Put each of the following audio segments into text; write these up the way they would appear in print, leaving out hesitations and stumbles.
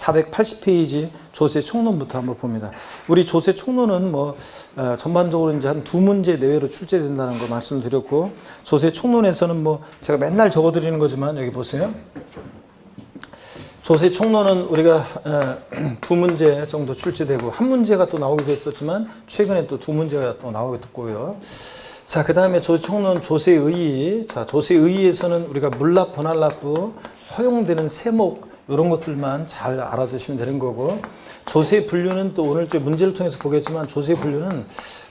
480페이지 조세 총론부터 한번 봅니다. 우리 조세 총론은 전반적으로 이제 한 2문제 내외로 출제된다는 거 말씀을 드렸고, 조세 총론에서는 제가 맨날 적어드리는 거지만 여기 보세요. 조세 총론은 우리가 2문제 정도 출제되고, 한 문제가 또 나오기도 했었지만 최근에 또 2문제가 또 나오게 됐고요. 자, 그 다음에 조세 총론 조세의의. 자, 조세의의에서는 우리가 물납, 분할납부, 허용되는 세목 이런 것들만 잘 알아두시면 되는 거고, 조세 분류는 또 오늘 문제를 통해서 보겠지만, 조세 분류는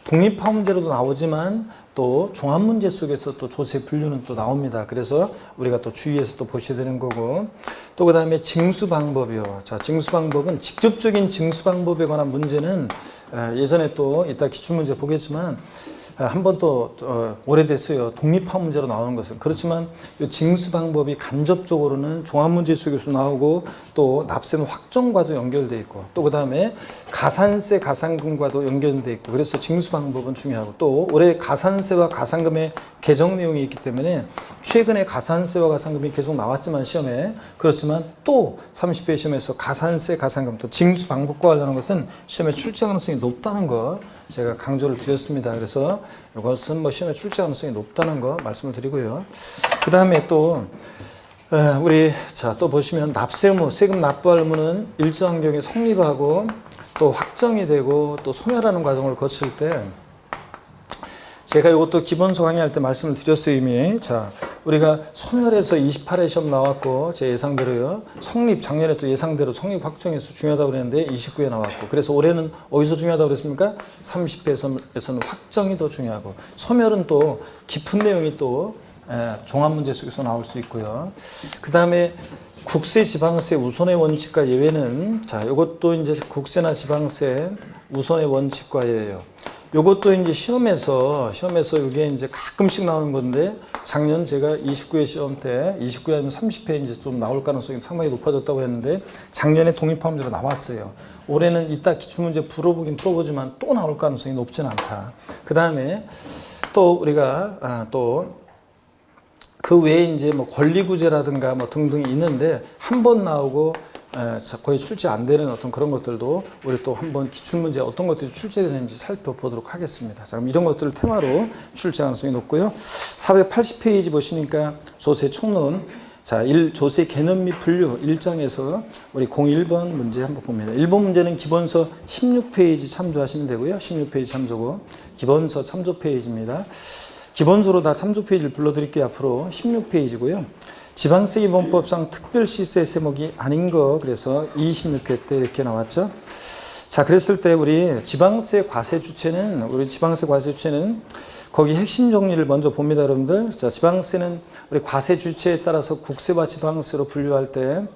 독립화 문제로도 나오지만 또 종합 문제 속에서 또 조세 분류는 또 나옵니다. 그래서 우리가 또 주의해서 또 보셔야 되는 거고, 또 그 다음에 징수 방법이요. 자, 징수 방법은 직접적인 징수 방법에 관한 문제는 예전에 또 이따 기출문제 보겠지만 한 번 또 오래됐어요. 독립화 문제로 나오는 것은. 그렇지만 이 징수 방법이 간접적으로는 종합문제 속에서 나오고, 또 납세는 확정과도 연결돼 있고, 또 그 다음에 가산세 가산금과도 연결돼 있고, 그래서 징수 방법은 중요하고, 또 올해 가산세와 가산금의 개정 내용이 있기 때문에 최근에 가산세와 가산금이 계속 나왔지만 시험에, 그렇지만 또 30회 시험에서 가산세 가산금 또 징수 방법과 관련한 것은 시험에 출제 가능성이 높다는 거 제가 강조를 드렸습니다. 그래서 이것은 시험에 출제 가능성이 높다는 거 말씀을 드리고요. 그 다음에 또 우리 또 보시면 납세 의무, 세금 납부할 의무는 일정 경우에 성립하고 또 확정이 되고 또 소멸하는 과정을 거칠 때, 제가 이것도 기본서 강의할 때 말씀을 드렸어요 이미. 자, 우리가 소멸해서 28회 시험 나왔고, 제 예상대로요. 성립, 작년에 또 예상대로 성립 확정해서 중요하다고 그랬는데 29회 나왔고, 그래서 올해는 어디서 중요하다고 그랬습니까? 30회에서는 확정이 더 중요하고, 소멸은 또 깊은 내용이 또 종합문제 속에서 나올 수 있고요. 그 다음에 국세, 지방세, 우선의 원칙과 예외는, 자, 이것도 이제 국세나 지방세, 우선의 원칙과 예외예요. 요것도 이제 시험에서 이게 이제 가끔씩 나오는 건데, 작년 제가 29회 시험 때 29회 아니면 30회 이제 좀 나올 가능성이 상당히 높아졌다고 했는데, 작년에 독립화 문제로 나왔어요. 올해는 이따 기출문제 풀어보지만 또 나올 가능성이 높지는 않다. 그 다음에 또 우리가 또 그 외에 이제 권리구제라든가 등등이 있는데, 한 번 나오고 거의 출제 안 되는 어떤 그런 것들도 우리 또 한번 기출문제 어떤 것들이 출제되는지 살펴보도록 하겠습니다. 자, 그럼 이런 것들을 테마로 출제 가능성이 높고요. 480페이지 보시니까 조세 총론, 자, 조세 개념 및 분류 1장에서 우리 01번 문제 한번 봅니다. 1번 문제는 기본서 16페이지 참조하시면 되고요. 16페이지 참조고, 기본서 참조 페이지입니다. 기본서로 다 참조 페이지를 불러드릴게요. 앞으로 16페이지고요. 지방세 입원법상 특별시세 세목이 아닌 거, 그래서 26회 때 이렇게 나왔죠. 자, 그랬을 때 우리 지방세 과세 주체는 거기 핵심 정리를 먼저 봅니다, 여러분들. 자, 지방세는 우리 과세 주체에 따라서 국세와 지방세로 분류할 때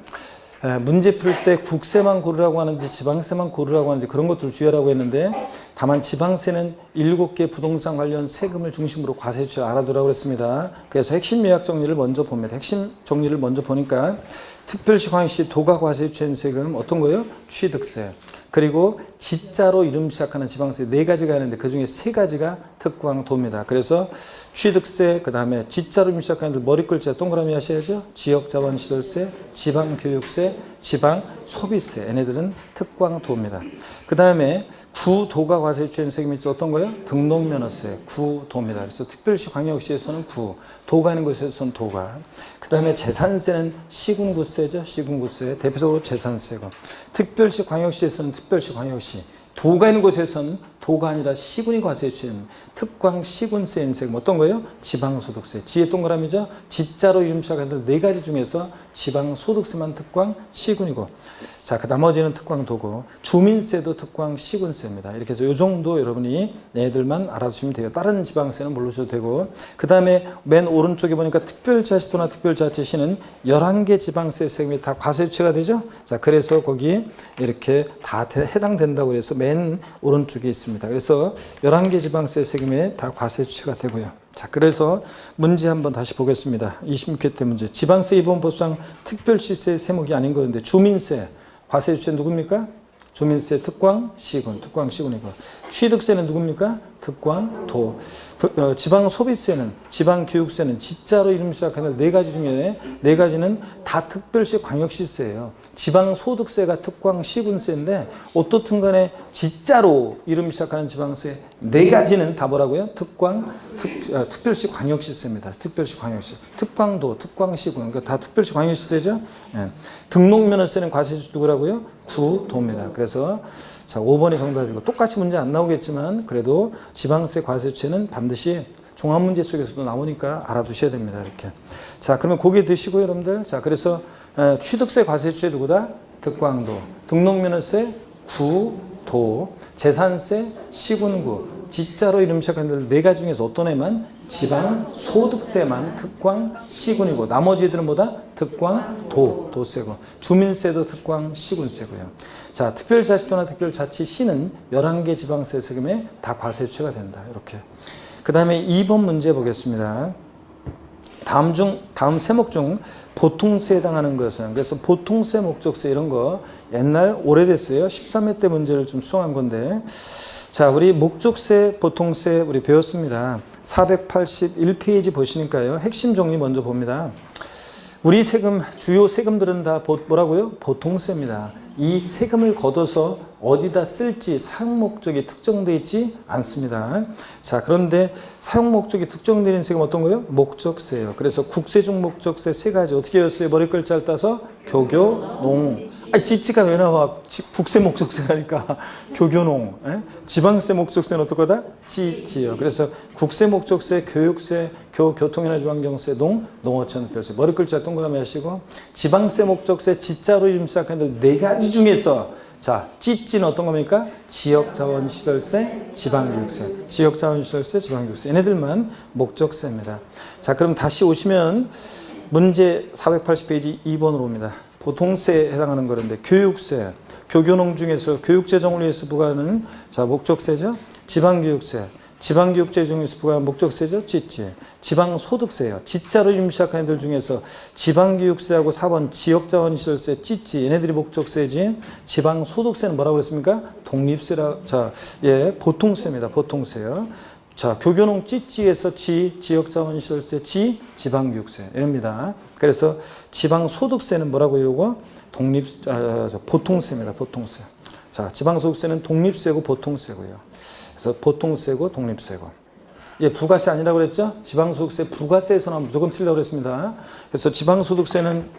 문제 풀 때 국세만 고르라고 하는지 지방세만 고르라고 하는지 그런 것들을 주의하라고 했는데, 다만 지방세는 7개 부동산 관련 세금을 중심으로 과세 주체 알아두라고 했습니다. 그래서 핵심 요약 정리를 먼저 봅니다. 핵심 정리를 먼저 보니까 특별시 광역시 도가 과세 주체인 세금 어떤 거예요? 취득세. 그리고 지자로 이름 시작하는 지방세 4가지가 있는데 그중에 3가지가 특광도입니다. 그래서 취득세, 그 다음에 지자로 이름 시작하는 애들 머리 글자 동그라미 하셔야죠. 지역자원시설세, 지방교육세, 지방소비세, 얘네들은 특광도입니다. 그 다음에 구도가 과세 주체인 세금이 어떤 거예요? 등록면허세, 구도입니다. 그래서 특별시 광역시에서는 구, 도가 있는 곳에서는 도가. 그 다음에 재산세는 시군구세죠. 시군구세, 대표적으로 재산세고. 특별시 광역시에서는 특별시 광역시, 도가 있는 곳에서는 도가 아니라 시군이 과세 주체는 특광 시군세인 세금 어떤 거예요? 지방소득세. 지에 동그라미죠. 지자로 이름 시작하는 4가지 중에서 지방소득세만 특광 시군이고, 자, 그 나머지는 특광도고, 주민세도 특광 시군세입니다. 이렇게 해서 이 정도 여러분이 얘들만 알아두시면 돼요. 다른 지방세는 모르셔도 되고, 그 다음에 맨 오른쪽에 보니까 특별자치도나 특별자치시는 11개 지방세 세금이 다 과세 주체가 되죠. 자, 그래서 거기 이렇게 다 해당된다고 해서 맨 오른쪽에 있습니다. 그래서 11개 지방세 세금에 다 과세 주체가 되고요. 자, 그래서 문제 한번 다시 보겠습니다. 26회 때 문제. 지방세 입원법상 특별시세 세목이 아닌 거였는데, 주민세 과세 주체 누굽니까? 주민세 특광, 시군, 특광, 시군이고. 취득세는 누굽니까? 특광, 도. 지방소비세는, 지방교육세는 지자로 이름 시작하는 네 가지 중에 네 가지는 다 특별시 광역시세예요. 지방소득세가 특광, 시군세인데 어떻든 간에 지자로 이름 시작하는 지방세 네 가지는 다 뭐라고요? 특광, 특별시 광역시세입니다. 특별시 광역시. 특광도, 특광시군. 그러니까 다 특별시 광역시세죠? 예. 등록면허세는 과세주 누구라고요? 구도입니다. 그래서 자, 5번이 정답이고 똑같이 문제 안 나오겠지만 그래도 지방세 과세주체는 반드시 종합문제 속에서도 나오니까 알아두셔야 됩니다. 이렇게. 자, 그러면 고개 드시고 여러분들. 자, 그래서 취득세 과세주체 누구다? 특광도. 등록면허세 구도. 재산세 시군구. 지자로 이름 시작하는 네 가지 중에서 어떤 애만? 지방소득세만 특광 시군이고 나머지 애들은 뭐다? 특광 도세고 주민세도 특광 시군세고요. 자, 특별자치도나 특별자치시는 11개 지방세 세금에 다 과세주체가 된다. 이렇게. 그 다음에 2번 문제 보겠습니다. 다음 세목 중 보통세에 해당하는 것은, 그래서 보통세, 목적세 이런 거 옛날 오래됐어요. 13회 때 문제를 좀 수정한 건데, 자, 우리 목적세, 보통세 우리 배웠습니다. 481페이지 보시니까요. 핵심 정리 먼저 봅니다. 우리 세금, 주요 세금들은 다 뭐라고요? 보통세입니다. 이 세금을 걷어서 어디다 쓸지 사용 목적이 특정되어 있지 않습니다. 자, 그런데 사용 목적이 특정되는 세금 어떤 거예요? 목적세예요. 그래서 국세 중 목적세 세 가지 어떻게 했어요? 머리 글자를 따서 교교, 농. 지치가 왜 나와? 국세 목적세라니까. 교교농. 지방세 목적세는 어떨 거다? 지요. 그래서 국세 목적세, 교육세, 교통이나 중앙경세, 농어촌 별세. 머리 글자 동그라미 하시고 지방세 목적세 지자로 이름 시작하는 네 가지 중에서 자, 찌는 어떤 겁니까? 지역자원시설세, 지방교육세. 지역자원시설세, 지방교육세. 얘네들만 목적세입니다. 자, 그럼 다시 오시면 문제 480페이지 2번으로 옵니다. 보통세에 해당하는 거는데 교육세, 교교농 중에서 교육재정을 위해서 부과하는 자 목적세죠. 지방교육세, 지방교육재 중에서 부과하는 목적세죠. 찌. 지방소득세예요. 지자로 이름 시작하는 애들 중에서 지방교육세하고 4번 지역자원시설세, 찌 얘네들이 목적세지. 지방소득세는 뭐라고 그랬습니까? 독립세라. 자, 예, 보통세입니다. 보통세요. 자, 교교농 찌에서 지역자원시설세, 지방교육세 이럽니다. 그래서 지방소득세는 뭐라고요? 요거 보통세입니다. 보통세. 자, 지방소득세는 독립세고 보통세고요. 그래서 보통세고 독립세고. 예, 부가세 아니라고 그랬죠? 지방소득세 부가세에서 나오면 무조건 틀리라고 그랬습니다. 그래서 지방소득세는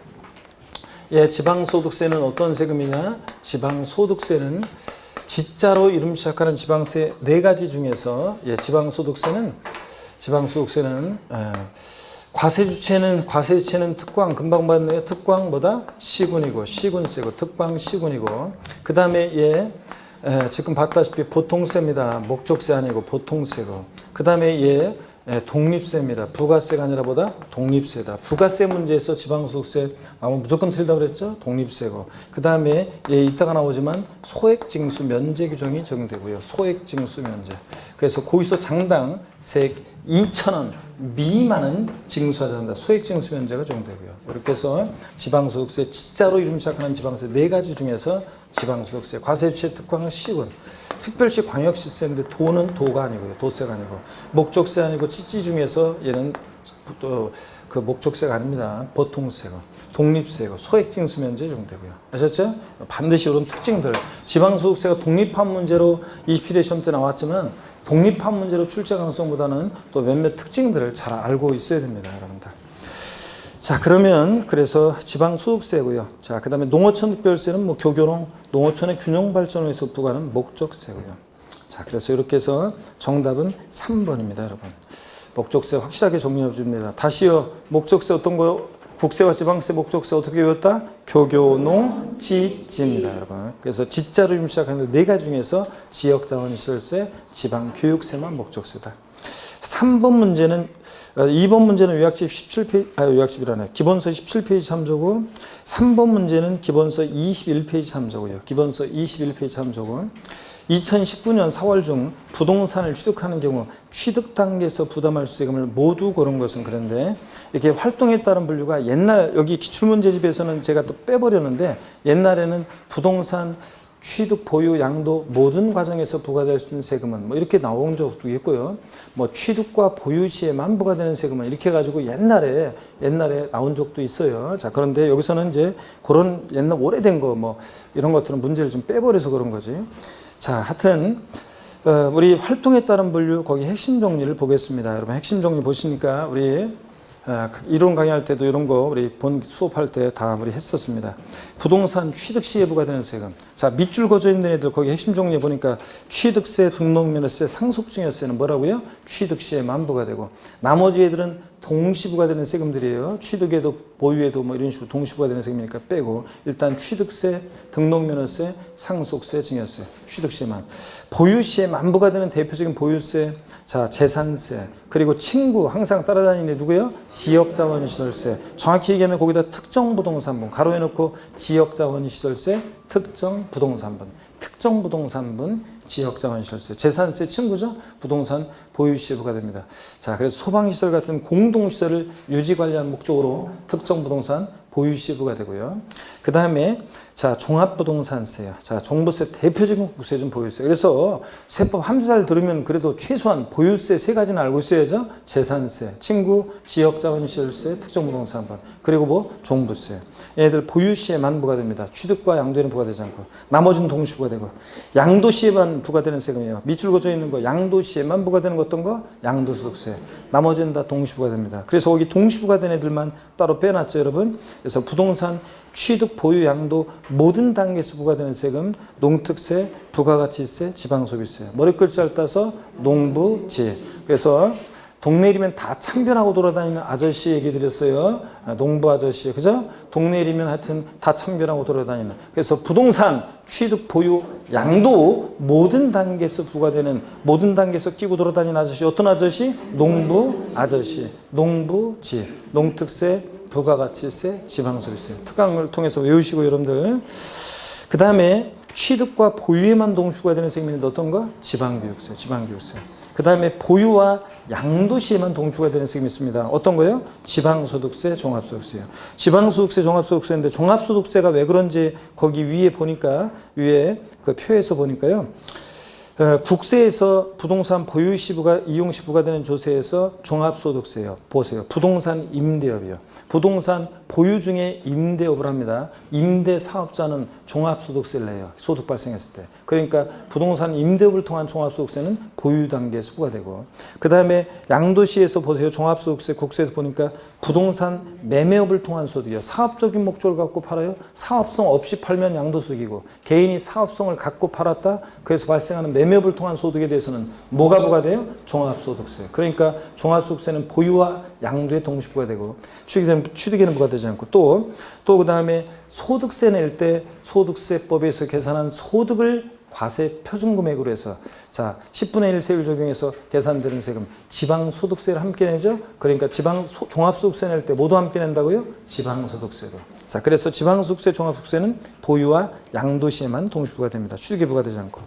어떤 세금이냐? 지방소득세는 지자로 이름 시작하는 지방세 네 가지 중에서 지방소득세는 과세주체는 특광 금방 봤네요. 특광 뭐다? 시군이고 시군세고 특광 시군이고 그 다음에 지금 봤다시피 보통세입니다. 목적세 아니고 보통세고 그 다음에 독립세입니다. 부가세가 아니라 보다 독립세다. 부가세 문제에서 지방소득세 나오면 무조건 틀리다고 그랬죠? 독립세고. 그 다음에 이따가 나오지만 소액징수 면제 규정이 적용되고요. 소액징수 면제. 그래서 고의소 장당 세액 2,000원 미만은 징수하지 않는다. 소액징수 면제가 적용되고요. 이렇게 해서 지방소득세 지자로 이름 시작하는 지방세 네 가지 중에서 지방소득세 과세주체 특광은 시군. 특별시 광역시세인데 도는 도가 아니고요. 도세가 아니고 목적세 아니고 찌 중에서 얘는 또 그 목적세가 아닙니다. 보통세고 독립세고 소액징수면제 적용되고요. 아셨죠? 반드시 이런 특징들 지방소득세가 독립한 문제로 20필의 시험 때 나왔지만 독립한 문제로 출제 가능성보다는 또 몇몇 특징들을 잘 알고 있어야 됩니다. 여러분들. 자, 그러면 그래서 지방소득세고요. 자, 그 다음에 농어촌 특별세는 뭐 교교농, 농어촌의 균형 발전을 위해서 부과하는 목적세고요. 자, 그래서 이렇게 해서 정답은 3번입니다, 여러분. 목적세 확실하게 정리해 줍니다. 다시요. 목적세 어떤 거? 국세와 지방세 목적세 어떻게 외웠다? 교교농 찌입니다, 여러분. 그래서 지자로 이름 시작하는 네 가지 중에서 지역자원시설세, 지방교육세만 목적세다. 3번 문제는 2번 문제는 요약집 17페이지, 요약집이라네. 기본서 17페이지 참조고, 3번 문제는 기본서 21페이지 참조고요. 기본서 21페이지 참조고, 2019년 4월 중 부동산을 취득하는 경우 취득 단계에서 부담할 세금을 모두 고른 것은 그런데 이렇게 활동에 따른 분류가 여기 기출문제집에서는 제가 또 빼버렸는데 옛날에는 부동산 취득, 보유, 양도 모든 과정에서 부과될 수 있는 세금은 뭐 이렇게 나온 적도 있고요. 뭐 취득과 보유 시에만 부과되는 세금은 이렇게 해가지고 옛날에 나온 적도 있어요. 자, 그런데 여기서는 이제 그런 옛날 오래된 거 뭐 이런 것들은 문제를 좀 빼버려서 그런 거지. 자, 하여튼 우리 활동에 따른 분류 거기 핵심 정리를 보겠습니다. 여러분 핵심 정리 보시니까 우리 이론 강의할 때도 이런 거 우리 본 수업할 때 다 우리 했었습니다. 부동산 취득 시에 부과되는 세금. 자, 밑줄 그어져 있는 애들 거기 핵심 정리해 보니까 취득세, 등록면허세, 상속증여세는 뭐라고요? 취득 시에만 부과되고 나머지 애들은 동시 부과되는 세금들이에요. 취득에도 보유에도 뭐 이런 식으로 동시 부과되는 세금이니까 빼고 일단 취득세, 등록면허세, 상속세, 증여세, 취득 시에만. 보유 시에만 부과되는 대표적인 보유세, 자, 재산세, 그리고 친구 항상 따라다니는 애 누구예요? 지역자원시설세. 정확히 얘기하면 거기다 특정부동산분 가로해 놓고 지역자원시설세, 특정부동산분, 특정부동산분, 지역자원시설세. 재산세 친구죠? 부동산 보유시에 부과됩니다. 자, 그래서 소방시설 같은 공동시설을 유지관리하는 목적으로 특정부동산 보유시에 부과되고요. 그 다음에 자, 종합부동산세요. 자, 종부세 대표적인 국세 좀 보유세. 그래서 세법 한두 달 들으면 그래도 최소한 보유세 세 가지는 알고 있어야죠. 재산세, 친구, 지역자원시설세, 특정부동산분, 그리고 뭐 종부세. 얘들 보유시에만 부과됩니다. 취득과 양도에는 부과되지 않고 나머지는 동시 부과되고 양도시에만 부과되는 세금이에요. 밑줄 그어져 있는 거 양도시에만 부과되는 거 어떤 거? 양도소득세. 나머지는 다 동시 부과됩니다. 그래서 거기 동시 부과된 애들만 따로 빼놨죠, 여러분. 그래서 부동산 취득, 보유, 양도 모든 단계에서 부과되는 세금, 농특세, 부가가치세, 지방소비세. 머리글자를 따서 농부지. 그래서 동네이면 다 참변하고 돌아다니는 아저씨 얘기 드렸어요. 농부 아저씨, 그죠? 동네이면 하여튼 다 참변하고 돌아다니는. 그래서 부동산 취득, 보유, 양도 모든 단계에서 부과되는, 모든 단계에서 끼고 돌아다니는 아저씨. 어떤 아저씨? 농부 아저씨, 농부지, 농특세, 부가가치세, 지방소비세. 특강을 통해서 외우시고 여러분들. 그 다음에 취득과 보유에만 동시부과 되는 세금인데 어떤 거? 지방교육세, 지방교육세. 그 다음에 보유와 양도시에만 동시부과 되는 세금이 있습니다. 어떤 거요? 지방소득세, 종합소득세요. 지방소득세, 종합소득세인데 종합소득세가 왜 그런지 거기 위에 보니까 위에 그 표에서 보니까요. 국세에서 부동산 보유시 부가, 이용시 부과되는 조세에서 종합소득세요. 보세요. 부동산 임대업이요. 부동산 보유 중에 임대업을 합니다. 임대사업자는 종합소득세를 내요. 소득 발생했을 때. 그러니까 부동산 임대업을 통한 종합소득세는 보유 단계에서 부과되고 그 다음에 양도시에서 보세요. 종합소득세 국세에서 보니까 부동산 매매업을 통한 소득이요. 사업적인 목적을 갖고 팔아요. 사업성 없이 팔면 양도소득이고 개인이 사업성을 갖고 팔았다. 그래서 발생하는 매매업을 통한 소득에 대해서는 뭐가 부과돼요? 종합소득세. 그러니까 종합소득세는 보유와 양도에 동시 부과되고 취득에는 부과되지 않고 또 그 다음에 소득세 낼 때 소득세법에서 계산한 소득을 과세 표준금액으로 해서 자 10분의 1 세율 적용해서 계산되는 세금 지방소득세를 함께 내죠. 그러니까 종합소득세 낼 때 모두 함께 낸다고요? 지방소득세도. 자 그래서 지방소득세, 종합소득세는 보유와 양도시에만 동시부과 됩니다. 취득에 부과되지 않고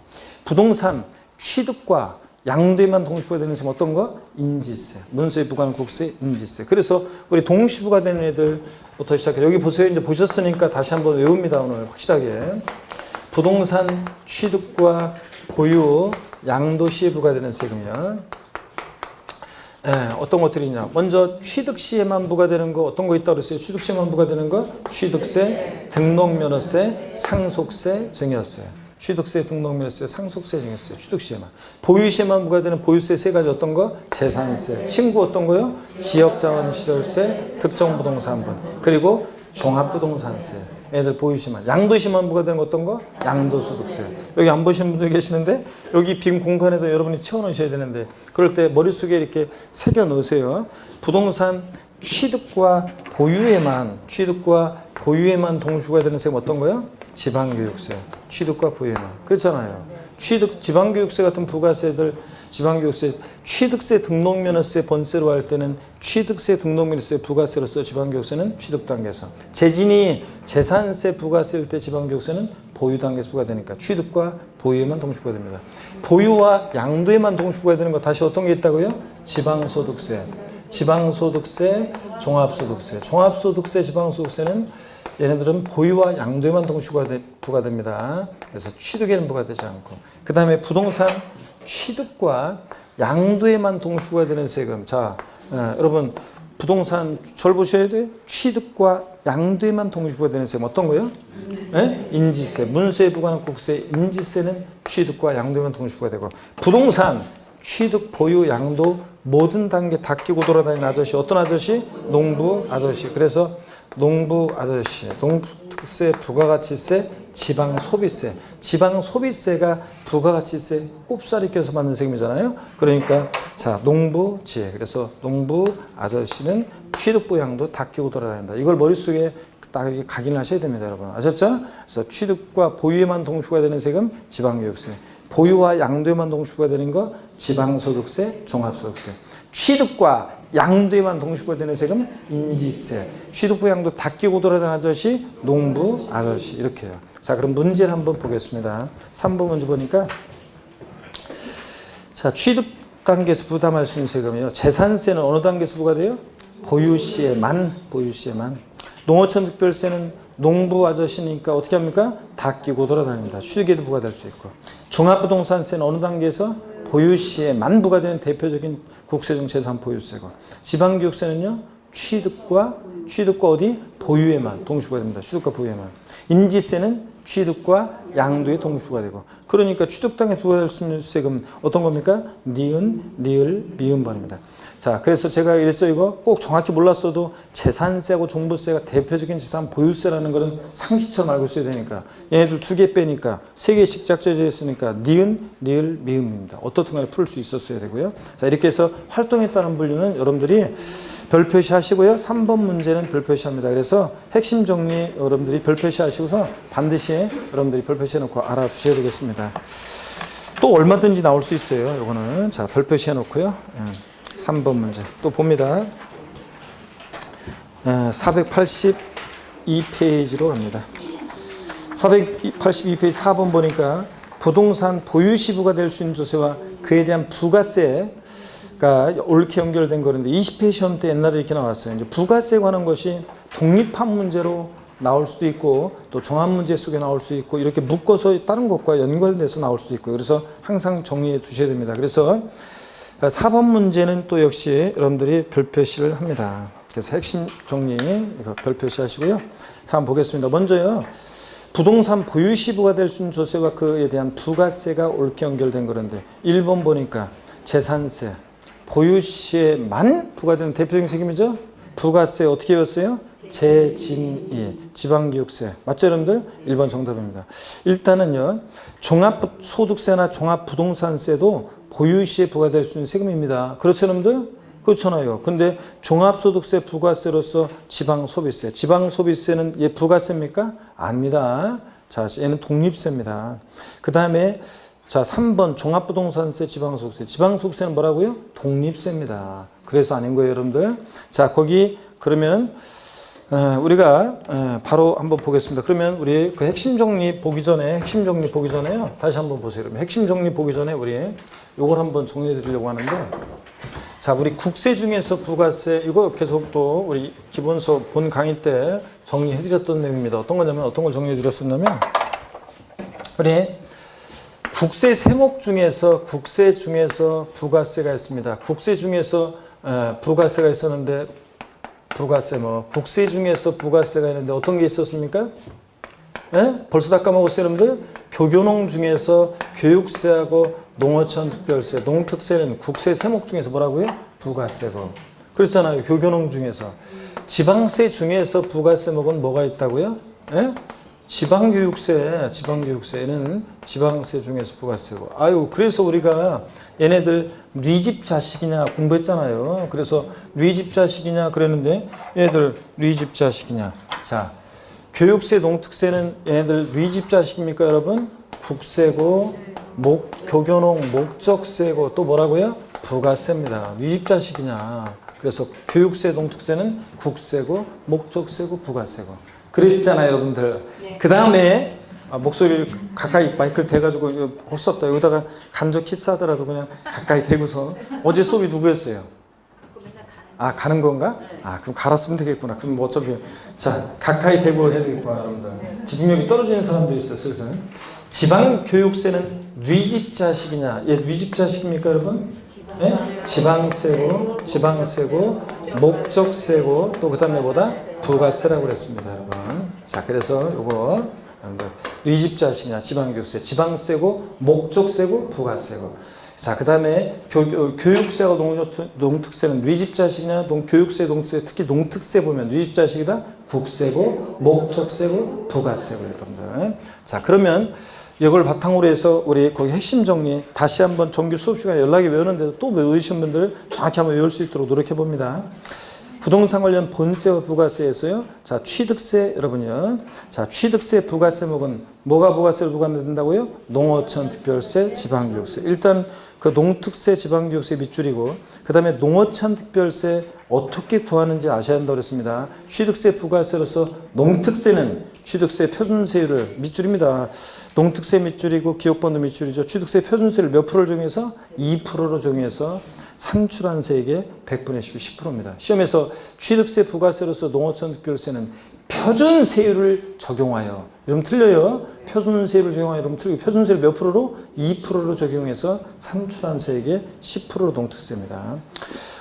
부동산 취득과 양도에만 동시부과 되는 세금 어떤 거? 인지세. 문서에 부과하는 국세, 인지세. 그래서 우리 동시부과 되는 애들부터 시작해. 여기 보세요. 이제 보셨으니까 다시 한번 외웁니다. 오늘 확실하게. 부동산 취득과 보유, 양도시에 부과되는 세금이요. 어떤 것들이냐. 먼저 취득시에만 부과되는 거 어떤 거 있다고 그랬어요? 취득시에만 부과되는 거? 취득세, 등록면허세, 상속세, 증여세. 취득세, 등록면허세, 상속세, 증여세, 취득시에만. 보유시에만 부과되는 보유세 세 가지 어떤 거? 재산세. 친구 어떤 거요? 지역자원시설세, 특정부동산분. 그리고 종합부동산세. 애들 보유시만. 양도시만 부과되는 거 어떤 거? 양도소득세. 여기 안 보시는 분들 계시는데 여기 빈 공간에도 여러분이 채워놓으셔야 되는데 그럴 때 머릿속에 이렇게 새겨 넣으세요. 부동산 취득과 보유에만 동시부과 되는 세금 어떤 거요? 지방교육세. 취득과 보유에만. 그렇잖아요. 지방교육세 같은 부가세들 지방교육세, 취득세, 등록면허세, 번세로 할 때는 취득세, 등록면허세, 부가세로서 지방교육세는 취득 단계에서 재진이 재산세, 부가세일 때 지방교육세는 보유 단계에서 부과되니까 취득과 보유에만 동시 부과됩니다. 보유와 양도에만 동시 부과되는 거 다시 어떤 게 있다고요? 지방소득세, 종합소득세, 지방소득세는 얘네들은 보유와 양도에만 동시 부과됩니다. 그래서 취득에는 부과되지 않고. 그 다음에 부동산 취득과 양도에만 동시 부과되는 세금. 자, 여러분 부동산 절 보셔야 돼요. 취득과 양도에만 동시 부과되는 세금 어떤 거예요? 인지세. 문서에 부과하는 국세 인지세는 취득과 양도에만 동시 부과되고, 부동산 취득, 보유, 양도 모든 단계 다 끼고 돌아다니는 아저씨. 어떤 아저씨? 농부 아저씨. 그래서 농부 아저씨, 농특세, 부가가치세, 지방소비세. 지방소비세가 부가가치세 꼽사리 껴서 받는 세금이잖아요. 그러니까 자, 농부지. 그래서 농부 아저씨는 취득부 양도 다 끼고 돌아다닌다. 이걸 머릿속에 딱 이렇게 각인을 하셔야 됩니다, 여러분. 아셨죠? 그래서 취득과 보유에만 동시가 되는 세금 지방교육세. 보유와 양도에만 동시가 되는 거 지방소득세, 종합소득세. 취득과 양도에만 동시가 되는 세금 인지세. 취득부 양도 다 끼고 돌아다니는 아저씨 농부 아저씨. 이렇게요. 자, 그럼 문제를 한번 보겠습니다. 3번 문제 보니까, 자, 취득 단계에서 부담할 수 있는 세금이요. 재산세는 어느 단계에서 부과돼요? 보유시에만. 보유시에만. 농어촌 특별세는 농부 아저씨니까 어떻게 합니까? 다 끼고 돌아다닙니다. 취득에도 부과될 수 있고. 종합부동산세는 어느 단계에서? 보유시에만 부과되는 대표적인 국세중 재산 보유세고. 지방교육세는요, 취득과 어디? 보유에만 동시 부과됩니다. 취득과 보유에만. 인지세는 취득과 양도에 동시 부과되고. 그러니까 취득당에 부과될 수 있는 세금 어떤 겁니까? 니은, 리을, 미음번입니다. 자, 그래서 제가 이랬어요. 이거 꼭 정확히 몰랐어도 재산세하고 종부세가 대표적인 재산 보유세라는 거는 상식처럼 알고 있어야 되니까, 얘네들 2개 빼니까 3개씩 짝져져 있으니까 니은, 리을, 미음입니다. 어떻든 간에 풀 수 있었어야 되고요. 자, 이렇게 해서 활동했다는 분류는 여러분들이 별 표시하시고요. 3번 문제는 별 표시합니다. 그래서 핵심 정리 여러분들이 별 표시하시고서 반드시 여러분들이 별 표시해놓고 알아두셔야 되겠습니다. 또 얼마든지 나올 수 있어요. 이거는 자, 별 표시해놓고요. 3번 문제 또 봅니다. 482페이지로 갑니다. 482페이지 4번 보니까 부동산 보유시 부과될 수 있는 조세와 그에 대한 부가세가 옳게 연결된 거는데 20회 시험 때 옛날에 이렇게 나왔어요. 이제 부가세에 관한 것이 독립한 문제로 나올 수도 있고 또 종합 문제 속에 나올 수 있고 이렇게 묶어서 다른 것과 연결돼서 나올 수도 있고, 그래서 항상 정리해 두셔야 됩니다. 그래서 4번 문제는 또 역시 여러분들이 별 표시를 합니다. 그래서 핵심 정리 이거 별 표시하시고요. 한번 보겠습니다. 먼저요, 부동산 보유시 부과될 수 있는 조세와 그에 대한 부가세가 옳게 연결된 거는데 1번 보니까 재산세, 보유시에만 부과되는 대표적인 세금이죠. 부가세 어떻게 배웠어요? 재징이, 지방교육세. 맞죠, 여러분들? 1번 정답입니다. 일단은요, 종합소득세나 종합부동산세도 보유시에 부과될 수 있는 세금입니다. 그렇죠, 여러분들? 그렇잖아요. 근데 종합소득세 부가세로서 지방소비세. 지방소비세는 얘 부가세입니까? 아닙니다. 자, 얘는 독립세입니다. 그 다음에 자, 3번 종합부동산세, 지방소득세. 지방소득세는 뭐라고요? 독립세입니다. 그래서 아닌 거예요, 여러분들. 자, 거기 그러면 우리가 바로 한번 보겠습니다. 그러면 우리 그 핵심 정리 보기 전에요. 다시 한번 보세요. 그러면 핵심 정리 보기 전에 우리 요걸 한번 정리해 드리려고 하는데, 자, 우리 국세 중에서 부가세, 이거 계속 또 우리 기본서 본 강의 때 정리해 드렸던 내용입니다. 어떤 거냐면, 어떤 걸 정리해 드렸었냐면, 우리 국세 세목 중에서 부가세가 있습니다. 국세 중에서 부가세가 있었는데, 국세 중에서 부가세가 있는데 어떤 게 있었습니까? 네? 벌써 다 까먹었어요, 여러분들? 교교농 중에서 교육세하고 농어촌 특별세, 농특세는 국세 세목 중에서 뭐라고요? 부가세고. 그렇잖아요, 교교농 중에서. 지방세 중에서 부가세목은 뭐가 있다고요? 네? 지방교육세는 지방세 중에서 부가세고. 아유, 그래서 우리가 얘네들 네 집 자식이냐 공부했잖아요. 그래서 네 집 자식이냐 그랬는데 얘네들 네 집 자식이냐. 자, 교육세, 농특세는 얘네들 네 집 자식입니까, 여러분? 국세고, 교교농, 목적세고, 또 뭐라고요? 부가세입니다. 네 집 자식이냐. 그래서 교육세, 농특세는 국세고, 목적세고, 부가세고. 그랬잖아요, 여러분들. 네. 그 다음에 목소리를 가까이 마이크를 대가지고 헛썼다. 여기다가 간접 키스하더라도 그냥 가까이 대고서. 어제 수업이 누구였어요? 아, 가는 건가? 아, 그럼 갈았으면 되겠구나. 그럼 뭐 어차피, 자, 가까이 대고 해야 되겠구나, 여러분들. 집중력이 떨어지는 사람들이 있어, 슬슬. 지방교육세는 뉘집자식이냐? 얘 뉘집자식입니까, 여러분? 네? 지방세고, 목적세고, 또 그 다음에 뭐다? 부가세라고 그랬습니다, 여러분. 자, 그래서 요거, 여러분들, 뉘집자식이냐? 지방교육세. 지방세고, 목적세고, 부가세고. 자, 그 다음에 교육세와 농특세는 뉘집자식이냐? 교육세, 농특세, 특히 농특세 보면 뉘집자식이다? 국세고, 목적세고, 부가세고, 여러분들. 자, 그러면 이걸 바탕으로 해서 우리 거기 핵심 정리 다시 한번 정규 수업 시간에 연락이 외우는데도 또 외우신 분들 정확히 한번 외울 수 있도록 노력해 봅니다. 부동산 관련 본세와 부가세에서요. 자, 취득세 여러분요. 자, 취득세 부가세목은 뭐가 부가세로 부과된다고요? 농어촌 특별세, 지방교육세. 일단 그 농특세, 지방교육세 밑줄이고 그 다음에 농어촌 특별세 어떻게 구하는지 아셔야 한다고 그랬습니다. 취득세 부가세로서 농특세는 취득세 표준세율을 밑줄입니다. 농특세 밑줄이고 기업번호 밑줄이죠. 취득세 표준세율 몇 프로를 정해서 2%로 정해서 산출한 세액의 100분의 10입니다. 시험에서 취득세 부가세로서 농어촌 특별세는 표준세율을 적용하여 여러분 틀려요. 표준세율을 적용하여 여러분 틀리고 표준세율 몇 프로로? 2%로 적용해서 산출한 세액의 10%로 농특세입니다.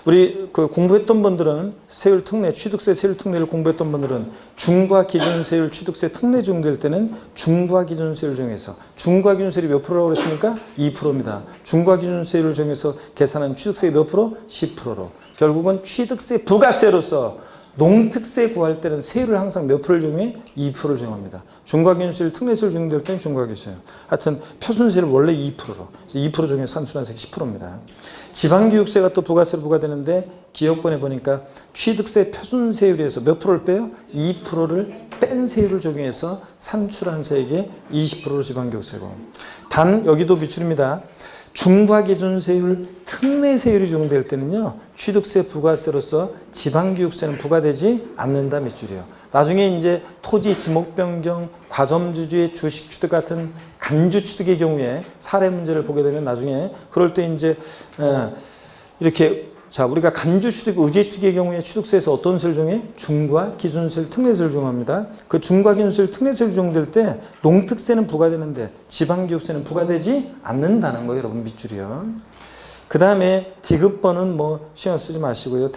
우리 그 공부했던 분들은 세율 특례, 취득세 세율 특례를 공부했던 분들은 중과 기준세율 취득세 특례 적용될 때는 중과 기준세율 정해서 중과 기준세율이 몇 프로라고 그랬습니까? 2%입니다. 중과 기준세율을 정해서 계산한 취득세 몇 프로? 10%로. 결국은 취득세 부가세로서 농특세 구할 때는 세율을 항상 몇 프로를 적용해? 2%를 적용합니다. 중과기준세율, 특례세율 적용될 때는 중과기준세율. 하여튼 표준세율은 원래 2%로. 2% 적용해서 산출한세액 10%입니다. 지방교육세가 또 부가세로 부과되는데 기업권에 보니까 취득세 표준세율에서 몇 프로를 빼요? 2%를 뺀 세율을 적용해서 산출한 세액의 20%로 지방교육세고. 단 여기도 비출입니다. 중과기준세율, 특례세율이 적용될 때는요. 취득세 부가세로서 지방교육세는 부과되지 않는다 밑줄이에요. 나중에 이제 토지 지목 변경, 과점주주의 주식 취득 같은 간주 취득의 경우에 사례 문제를 보게 되면 나중에 그럴 때 이제 이렇게 자 우리가 간주 취득, 의제 취득의 경우에 취득세에서 어떤 세를 적용해? 중과 기준세율, 특례세를 적용합니다. 그 중과 기준세율, 특례세를 적용될 때 농특세는 부과되는데 지방교육세는 부과되지 않는다는 거예요, 여러분 밑줄이요. 그 다음에 디귿번은 뭐 신경 쓰지 마시고요.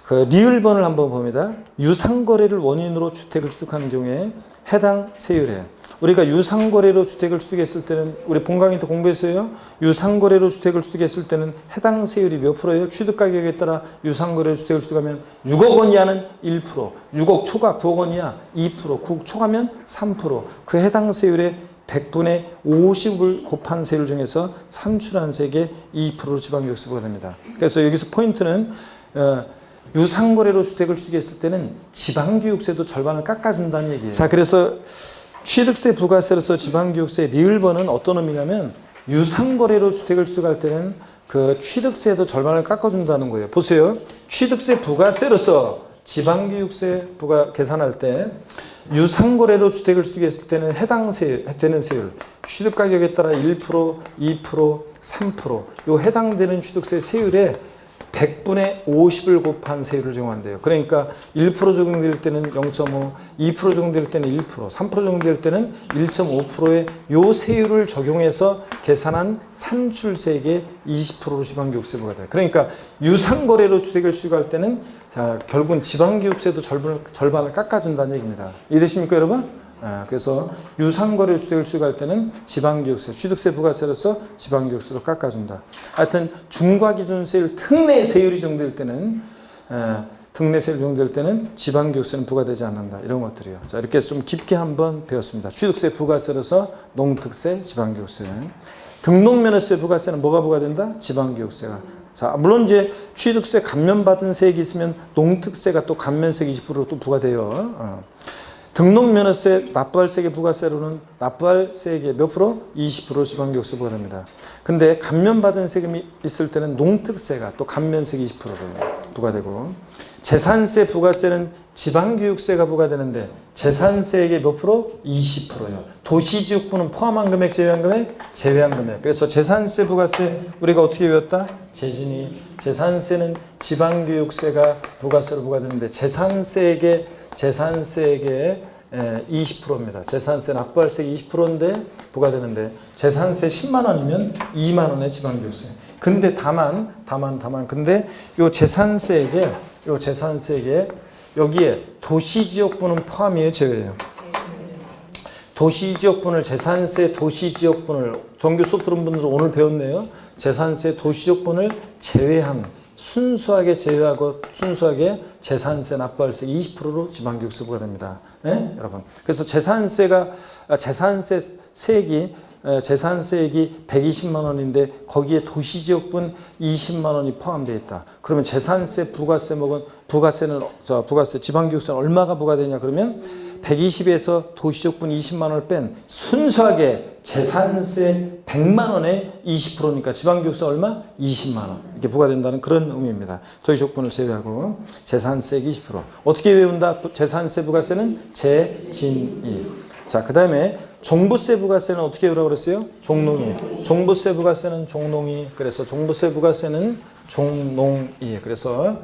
그 리을번을 한번 봅니다. 유상거래를 원인으로 주택을 취득하는 경우에 해당 세율에 우리가 유상거래로 주택을 취득했을 때는 우리 본강의 때 공부했어요. 유상거래로 주택을 취득했을 때는 해당 세율이 몇 프로예요? 취득가격에 따라 유상거래로 주택을 취득하면 6억 원 이하는 1%, 6억 초과 9억 원 이하 2%, 9억 초과면 3%. 그 해당 세율의 100분의 50을 곱한 세율 중에서 산출한 세액의 2%로 지방교육세가 됩니다. 그래서 여기서 포인트는 유상거래로 주택을 취득했을 때는 지방교육세도 절반을 깎아준다는 얘기예요. 자, 그래서 취득세 부가세로서 지방교육세 리을번은 어떤 의미냐면 유상거래로 주택을 취득할 때는 그 취득세도 절반을 깎아준다는 거예요. 보세요. 취득세 부가세로서 지방교육세 부가 계산할 때 유상거래로 주택을 취득했을 때는 해당 되는 세율 취득가격에 따라 1%, 2%, 3% 요 해당되는 취득세 세율에 100분의 50을 곱한 세율을 적용한대요. 그러니까 1% 적용될 때는 0.5, 2% 적용될 때는 1%, 3% 적용될 때는 1.5%의 요 세율을 적용해서 계산한 산출세액의 20%로 지방교육세부가 돼요. 그러니까 유상거래로 주택을 취득할 때는 자, 결국은 지방교육세도 절반을 깎아준다는 얘기입니다. 이해되십니까, 여러분? 그래서 유상거래 주택을 취득할 때는 지방교육세, 취득세 부가세로서 지방교육세로 깎아준다. 하여튼 중과기준세율, 특례세율이 적용될 때는 특례세율이 적용될 때는 지방교육세는 부과되지 않는다. 이런 것들이요. 자, 이렇게 좀 깊게 한번 배웠습니다. 취득세 부가세로서 농특세, 지방교육세. 등록면허세 부가세는 뭐가 부과된다? 지방교육세가. 자, 물론 이제 취득세 감면받은 세액이 있으면 농특세가 또 감면세액 20%로 또 부과돼요. 등록면허세, 납부할세액의 부가세로는 납부할세액의 몇 프로? 20% 지방교육세 부과됩니다. 근데 감면받은 세금이 있을 때는 농특세가 또 감면세액 20%로 부과되고, 재산세 부가세는 지방교육세가 부과되는데 재산세액의 몇 프로? 20%요. 도시지역부는 포함한 금액, 제외한 금액? 제외한 금액. 그래서 재산세 부가세 우리가 어떻게 배웠다? 재진이 재산세는 지방교육세가 부가세로 부과되는데 재산세액의 20%입니다. 재산세 납부할세 20%인데 부과되는데 재산세 10만 원이면 2만 원의 지방교육세. 근데 다만 근데 요 재산세액에 여기에 도시지역부는 포함이에요, 제외예요. 도시지역분을 재산세 도시지역분을 정규 수업 들은 분들은 오늘 배웠네요. 재산세 도시지역분을 제외한 순수하게 제외하고 순수하게 재산세 납부할세 20%로 지방교육세 부과됩니다. 네? 여러분. 그래서 재산세액이 120만 원인데 거기에 도시지역분 20만 원이 포함되어 있다. 그러면 재산세 부가세 부가세 지방교육세는 얼마가 부과되냐 그러면 120에서 도시지역분 20만 원을 뺀 순수하게 재산세 100만 원에 20%니까 지방교육세 얼마? 20만 원. 이렇게 부과된다는 그런 의미입니다. 도시지역분을 제외하고 재산세액 20%. 어떻게 외운다? 재산세 부가세는 재진이. 자, 그 다음에 종부세 부가세는 어떻게 외우라고 그랬어요? 종농이. 종부세 부가세는 종농이. 그래서 종부세 부가세는 종농이. 그래서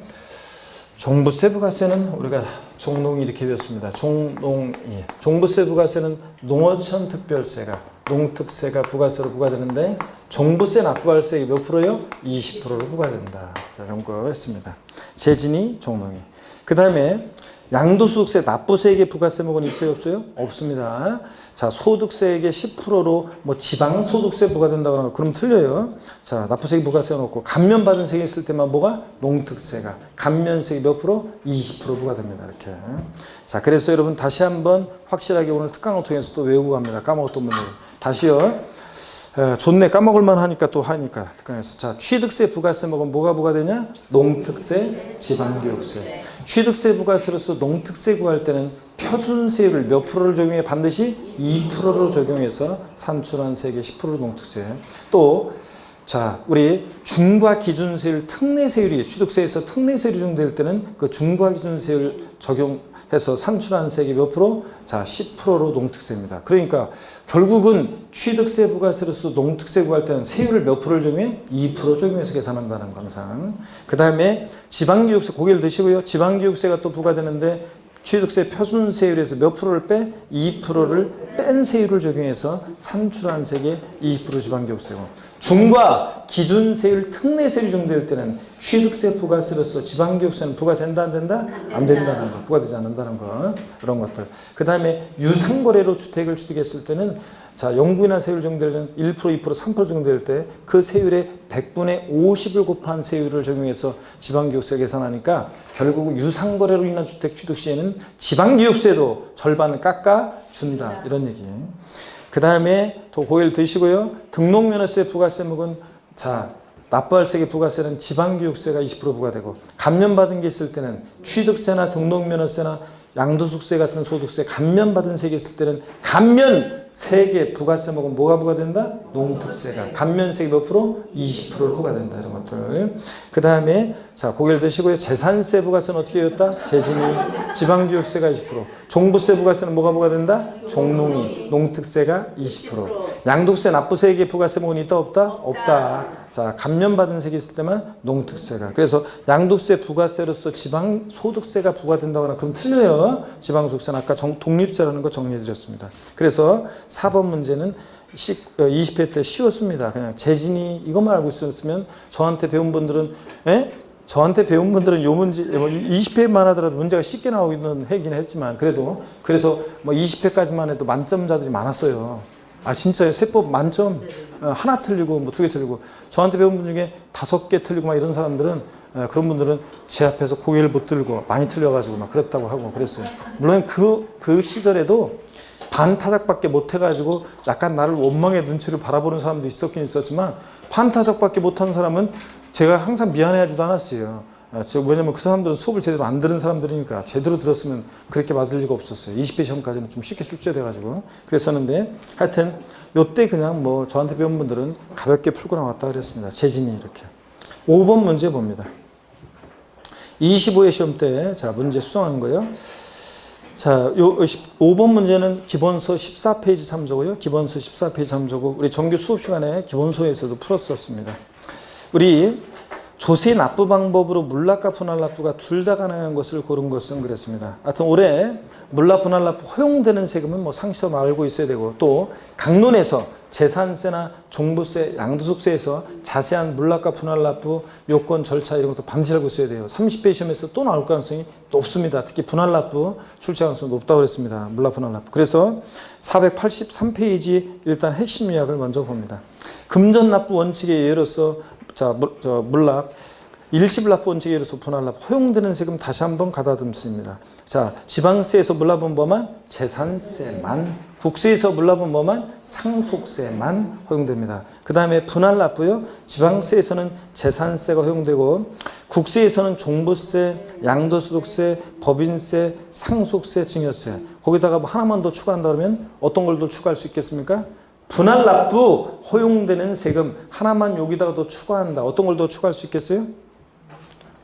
종부세 부가세는 우리가 종농이 이렇게 배웠습니다. 종농이. 종부세 부가세는 농어촌 특별세가 농특세가 부가세로 부과되는데 종부세 납부할세액이 몇 프로요? 20%로 부과된다. 이런 거 했습니다. 재진이 종농이. 그 다음에 양도소득세 납부세액의 부가세목은 있어요, 없어요? 없습니다. 자, 소득세액의 10%로 뭐 지방소득세 부과된다고 하는 거 그럼 틀려요. 자, 납부세액 부가세가 없고 감면받은 세액이 있을 때만 뭐가? 농특세가 감면세액이 몇 프로? 20% 부과됩니다. 이렇게. 자, 그래서 여러분 다시 한번 확실하게 오늘 특강을 통해서 또 외우고 갑니다. 까먹었던 분들 다시요. 좋네. 까먹을만 하니까 또 하니까 특강에서. 자, 취득세 부가세목은 뭐가 부과되냐? 농특세, 지방교육세. 취득세 부가세로서 농특세 구할 때는 표준세율을 몇 프로를 적용해? 반드시 2%로 적용해서 산출한 세액의 10%로 농특세. 또 자, 우리 중과 기준세율 특례세율이 취득세에서 특례세율이 적용될 때는 그 중과 기준세율 적용해서 산출한 세액이 몇 프로? 자, 10%로 농특세입니다. 그러니까 결국은 취득세 부가세로서 농특세 구할 때는 세율을 몇 프로를 적용해? 2% 적용해서 계산한다는 거 항상. 그 다음에 지방교육세 고개를 드시고요. 지방교육세가 또 부과되는데 취득세 표준세율에서 몇 프로를 빼? 2%를 뺀 세율을 적용해서 산출한 세액의 20% 지방교육세고, 중과 기준세율 특례세율이 적용될 때는 취득세 부가세로서 지방교육세는 부과된다 안 된다? 안 된다는 거. 부과되지 않는다는 거. 그런 것들. 그 다음에 유상거래로 주택을 취득했을 때는 자, 영구인하 세율 적용되는 1%, 2%, 3% 적용될 때 그 세율의 100분의 50을 곱한 세율을 적용해서 지방교육세 계산하니까 결국 유상거래로 인한 주택 취득 시에는 지방교육세도 절반을 깎아준다. 이런 얘기예요. 그 다음에 또 고개를 드시고요. 등록면허세 부가세목은 자, 납부할세액의 부가세는 지방교육세가 20% 부과되고 감면받은 게 있을 때는 취득세나 등록면허세나 양도소득세 같은 소득세 감면받은 세액이 있을 때는 감면세액의 부가세목은 뭐가 부과된다? 농특세가. 감면세액이 몇 프로? 20%를 부과된다. 이런 것들. 그 다음에 자, 고개를 드시고요. 재산세 부가세는 어떻게 되었다? 재진이. 지방교육세가 20%. 종부세 부가세는 뭐가 부과된다? 종농이. 농특세가 20%. 양도세 납부세액의 부가세목은 있다 없다? 없다. 자, 감면받은 세액이 있을 때만 농특세가. 그래서 양도세 부가세로서 지방소득세가 부과된다고 하나 그럼 틀려요. 지방소득세는 아까 독립세라는 거 정리해드렸습니다. 그래서 4번 문제는 20회 때 쉬웠습니다. 그냥 재진이 이것만 알고 있었으면 저한테 배운 분들은 요 문제 20회만 하더라도 문제가 쉽게 나오기는 하긴 했지만 그래서 뭐 20회까지만 해도 만점자들이 많았어요. 아, 진짜요? 세법 만점? 하나 틀리고 뭐 2개 틀리고. 저한테 배운 분 중에 5개 틀리고 막 이런 사람들은 그런 분들은 제 앞에서 고개를 못 들고 많이 틀려가지고 막 그랬다고 하고 그랬어요. 물론 그 시절에도 반타작밖에 못 해가지고 약간 나를 원망의 눈치로 바라보는 사람도 있었긴 있었지만 반타작밖에 못하는 사람은 제가 항상 미안해하지도 않았어요. 왜냐면 그 사람들은 수업을 제대로 안 들은 사람들이니까 제대로 들었으면 그렇게 맞을 리가 없었어요. 20회 시험까지는 좀 쉽게 출제돼가지고 그랬었는데 하여튼 요때 그냥 뭐 저한테 배운 분들은 가볍게 풀고 나왔다 그랬습니다. 재진이 이렇게. 5번 문제 봅니다. 25회 시험 때 자 문제 수정한 거예요. 자, 요 5번 문제는 기본서 14페이지 참조고요. 기본서 14페이지 참조고 우리 정규 수업 시간에 기본서에서도 풀었었습니다. 우리 조세 납부 방법으로 물납과 분할납부가 둘 다 가능한 것을 고른 것은 그랬습니다. 하여튼 올해 물납 분할납부 허용되는 세금은 뭐 상시점 알고 있어야 되고 또 강론에서 재산세나 종부세, 양도소득세에서 자세한 물납과 분할납부 요건 절차 이런 것도 반드시 알고 있어야 돼요. 30회 시험에서 또 나올 가능성이 높습니다. 특히 분할납부 출제 가능성이 높다고 그랬습니다. 물납 분할납부. 그래서 483페이지 일단 핵심 요약을 먼저 봅니다. 금전납부 원칙에 예로서 자, 물납, 일시불납부 원칙에 의해서 분할납부 허용되는 세금 다시 한번 가다듬습니다. 자, 지방세에서 물납은 뭐만? 재산세만. 국세에서 물납은 뭐만? 상속세만 허용됩니다. 그 다음에 분할납부요. 지방세에서는 재산세가 허용되고 국세에서는 종부세, 양도소득세, 법인세, 상속세, 증여세. 거기다가 뭐 하나만 더 추가한다 그러면 어떤 걸 더 추가할 수 있겠습니까? 분할납부 허용되는 세금 하나만 여기다가 더 추가한다. 어떤 걸 더 추가할 수 있겠어요?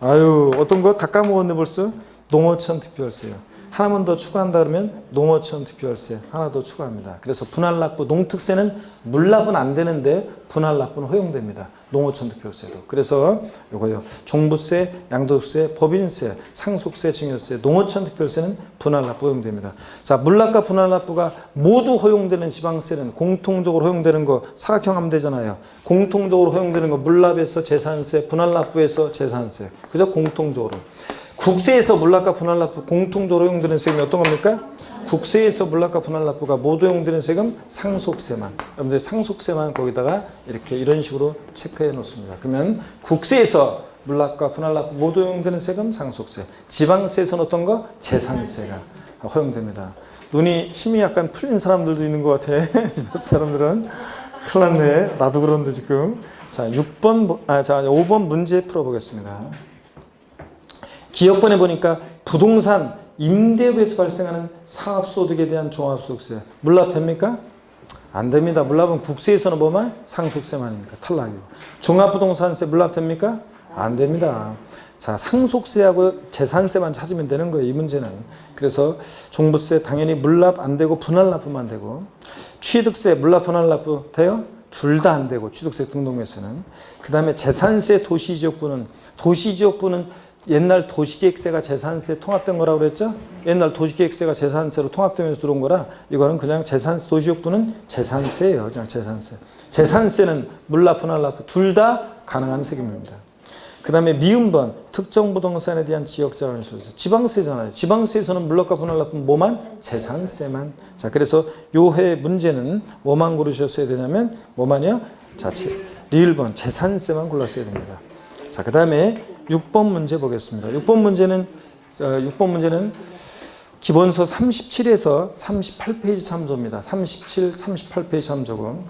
아유, 어떤 거 다 까먹었네 벌써? 농어촌 특별세요. 하나만 더 추가한다 그러면 농어촌 특별세 하나 더 추가합니다. 그래서 분할납부, 농특세는 물납은 안 되는데 분할납부는 허용됩니다. 농어촌 특별세도. 그래서 요거요. 종부세, 양도세, 법인세, 상속세, 증여세, 농어촌 특별세는 분할납부 허용됩니다. 자, 물납과 분할납부가 모두 허용되는 지방세는 공통적으로 허용되는 거 사각형 하면 되잖아요. 공통적으로 허용되는 거 물납에서 재산세, 분할납부에서 재산세. 그죠? 공통적으로. 국세에서 물납과 분할납부 공통적으로 허용되는 세금이 어떤 겁니까? 국세에서 물납과 분할납부가 모두 허용되는 세금 상속세만. 여러분들 상속세만 거기다가 이렇게 이런 식으로 체크해 놓습니다. 그러면 국세에서 물납과 분할납부 모두 허용되는 세금 상속세. 지방세에서는 어떤 거? 재산세가 허용됩니다. 눈이 힘이 약간 풀린 사람들도 있는 것 같아. 사람들은 큰일 났네. 나도 그런데 지금. 자, 5번 문제 풀어보겠습니다. 기억번에 보니까 부동산 임대업에서 발생하는 사업소득에 대한 종합소득세 물납 됩니까? 안 됩니다. 물납은 국세에서는 뭐만? 상속세만이니까 탈락이고. 종합부동산세 물납 됩니까? 안 됩니다. 자, 상속세하고 재산세만 찾으면 되는 거예요. 이 문제는. 그래서 종부세 당연히 물납 안 되고 분할납부만 되고 취득세 물납 분할납부 돼요? 둘 다 안 되고 취득세 등록에서는. 그 다음에 재산세 도시지역부는 옛날 도시계획세가 재산세 통합된 거라고 그랬죠? 옛날 도시계획세가 재산세로 통합되면서 들어온 거라 이거는 그냥 재산세, 도시지역부는 재산세예요. 그냥 재산세. 재산세는 물납, 분할납부 둘 다 가능한 세금입니다. 그 다음에 미음번 특정 부동산에 대한 지역자원시세 지방세잖아요. 지방세에서는 물납과 분할납부 뭐만? 재산세만. 자, 그래서 요해 문제는 뭐만 고르셨어야 되냐면 뭐만요? 자, 리을번 재산세만 골랐어야 됩니다. 자, 그 다음에 6번 문제 보겠습니다. 6번 문제는 기본서 37에서 38페이지 참조입니다. 37, 38페이지 참조고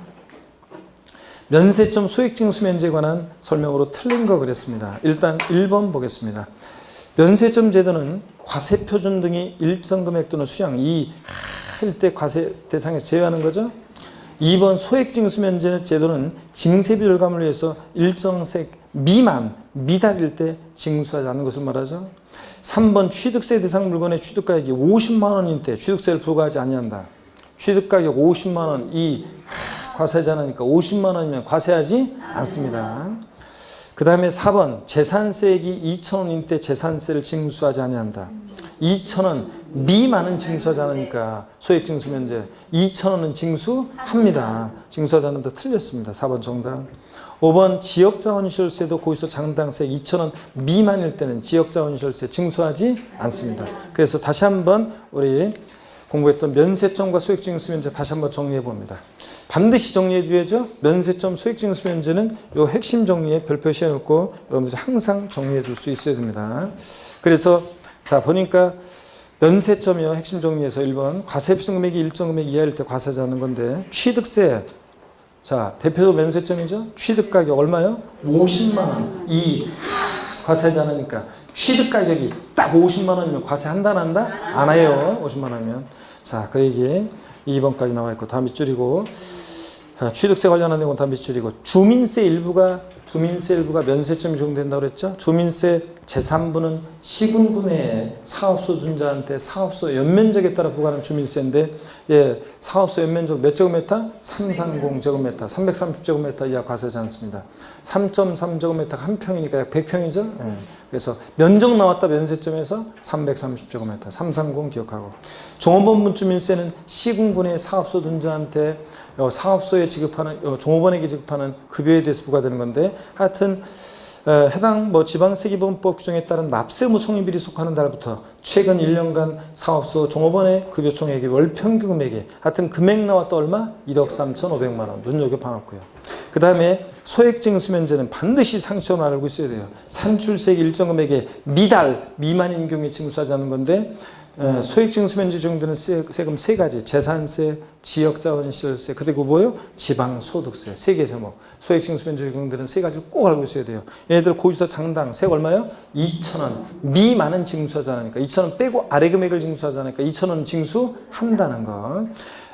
면세점 소액징수 면제에 관한 설명으로 틀린 거 그랬습니다. 일단 1번 보겠습니다. 면세점 제도는 과세표준 등이 일정 금액 또는 수량 이 할 때 과세 대상에서 제외하는 거죠. 2번 소액징수 면제 제도는 징세비 절감을 위해서 일정색 미만, 미달일 때 징수하지 않는 것을 말하죠. 3번 취득세 대상 물건의 취득가격이 50만 원일 때 취득세를 부과하지 아니한다. 취득가격 50만 원, 이 과세하지 않으니까 50만 원이면 과세하지 않습니다. 그 다음에 4번 재산세액이 2천 원일 때 재산세를 징수하지 아니한다. 2천 원 미만은 징수하지 않으니까 소액징수 면제 2천 원은 징수합니다. 징수하지 않는다 틀렸습니다. 4번 정답. 5번 지역자원시설세도 고의소 장당세 2천 원 미만일 때는 지역자원시설세 징수하지 않습니다. 그래서 다시 한번 우리 공부했던 면세점과 소액징수 면제 다시 한번 정리해 봅니다. 반드시 정리해 줘야죠. 면세점, 소액징수 면제는 요 핵심 정리에 별 표시해 놓고 여러분들이 항상 정리해 줄 수 있어야 됩니다. 그래서 자 보니까 면세점이요. 핵심 정리해서 1번 과세표준 금액이 일정 금액 이하일 때 과세하지 않는 건데 취득세 자 대표적 면세점이죠. 취득가격 얼마요? 50만 원. 이 과세하지 않으니까. 취득 가격이 딱 50만 원이면 과세한다 안 한다? 안 해요. 50만 원이면. 자, 그 얘기 2번까지 나와 있고 다 밑줄이고, 취득세 관련한 내용은 다 밑줄이고, 주민세 일부가 면세점이 적용된다고 그랬죠. 주민세 제3부는 시군군의 사업소 준자한테 사업소 연면적에 따라 부과하는 주민세인데, 예, 사업소 연면적 몇 제곱미터? 330제곱미터, 330제곱미터 이하 과세하지 않습니다. 3.3제곱미터 한 평이니까 약 100평이죠. 예. 그래서 면적 나왔다 면세점에서 330제곱미터, 330 기억하고. 종업원분 주민세는 시군군의 사업소 준자한테 사업소에 지급하는, 종업원에게 지급하는 급여에 대해서 부과되는 건데, 하여튼 해당 지방세기본법 규정에 따른 납세무 성립일이 속하는 달부터 최근 1년간 사업소 종업원의 급여 총액이 월 평균 금액이 하여튼 금액 나왔다 얼마? 1억 3,500만 원. 눈여겨 봐놓고요. 그 다음에 소액징수면제는 반드시 상식적으로 알고 있어야 돼요. 산출세액 일정 금액의 미달 미만인 경우에 징수하지 않는 건데, 소액징수면제 적용되는 세금 세 가지, 재산세, 지역자원시설세, 그리고 뭐요? 지방소득세, 세 개 세목. 소액징수면제 적용되는 세 가지를 꼭 알고 있어야 돼요. 얘네들 고지서 장당 세액 얼마요? 2,000원. 미만은 징수하지 않으니까 2,000원 빼고 아래 금액을 징수하지 않으니까 2,000원 징수한다는 거.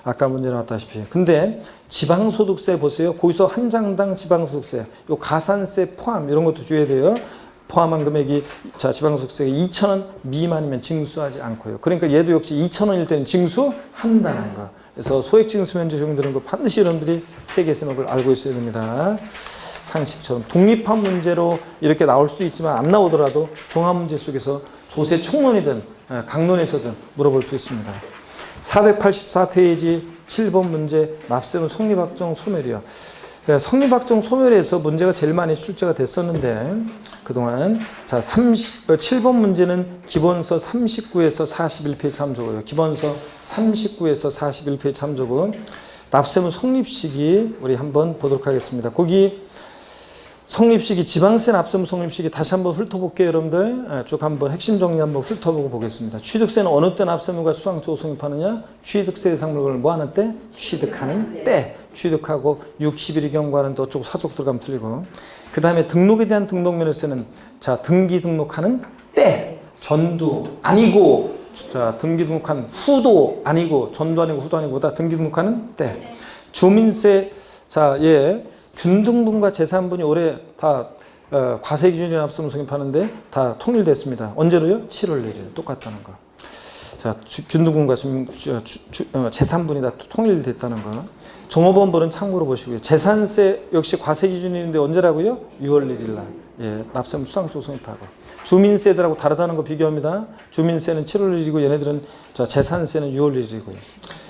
아까 문제 나왔다시피. 근데 지방소득세 보세요. 고지서 한 장당 지방소득세, 요 가산세 포함 이런 것도 주의해야 돼요. 포함한 금액이, 자, 지방소득세가 2,000원 미만이면 징수하지 않고요. 그러니까 얘도 역시 2,000원일 때는 징수한다는 거. 그래서 소액징수면제 적용되는 거 반드시 여러분들이 세 개 세목을 알고 있어야 됩니다. 상식처럼. 독립한 문제로 이렇게 나올 수도 있지만 안 나오더라도 종합문제 속에서 조세 총론이든 강론에서든 물어볼 수 있습니다. 484페이지 7번 문제, 납세무 성립확정 소멸이요. 성립확정 소멸에서 문제가 제일 많이 출제가 됐었는데, 그동안. 자, 7번 문제는 기본서 39에서 41페이지 참조고요. 기본서 39에서 41페이지 참조고, 납세무 성립시기 우리 한번 보도록 하겠습니다. 거기 성립시기, 지방세 납세무 성립시기 다시 한번 훑어볼게요, 여러분들. 쭉 한번 핵심 정리 한번 훑어보고 보겠습니다. 취득세는 어느 때 납세무가 수상적으로 성립하느냐? 취득세 대상 물건을 뭐 하는 때? 취득하는 때. 취득하고 60일이 경과하는 또 어쩌고 사족 들어가면 틀리고. 그 다음에 등록에 대한 등록면허세는, 자, 등기 등록하는 때. 전두 아니고, 자, 등기 등록한 후도 아니고, 전도 아니고 후도 아니고 다 등기 등록하는 때. 주민세, 자, 예. 균등분과 재산분이 올해 다 과세기준이나 납세무 성립하는데 다 통일됐습니다. 언제로요? 7월 1일. 똑같다는 거. 자, 균등분과 재산분이 다 통일됐다는 거. 종업원분은 참고로 보시고요. 재산세 역시 과세기준인데 언제라고요? 6월 1일 날. 예, 납세무 수상적으로 성립하고. 주민세들하고 다르다는 거 비교합니다. 주민세는 7월 1일이고 얘네들은, 자, 재산세는 6월 1일이고요.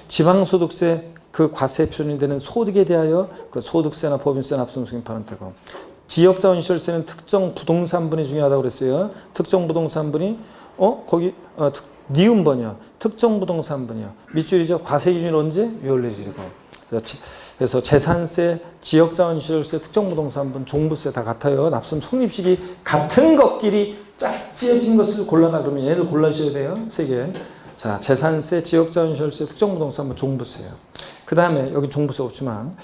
지방소득세, 그 과세 표준이 되는 소득에 대하여 그 소득세나 법인세 납세무 성립하는 때고, 지역자원시설세는 특정 부동산분이 중요하다고 그랬어요. 특정 부동산분이 거기 니은번이요. 특정 부동산분이요. 밑줄이죠. 과세기준이 언제? 6월 1일이고. 그래서 재산세, 지역자원시설세, 특정 부동산분, 종부세 다 같아요. 납세무 성립시기 같은 것끼리 짝지어진 것을 골라라 그러면 얘네들 골라주셔야 돼요. 세 개. 자, 재산세, 지역자원시설세, 특정부동산분, 종부세요. 그 다음에 여기 종부세 없지만,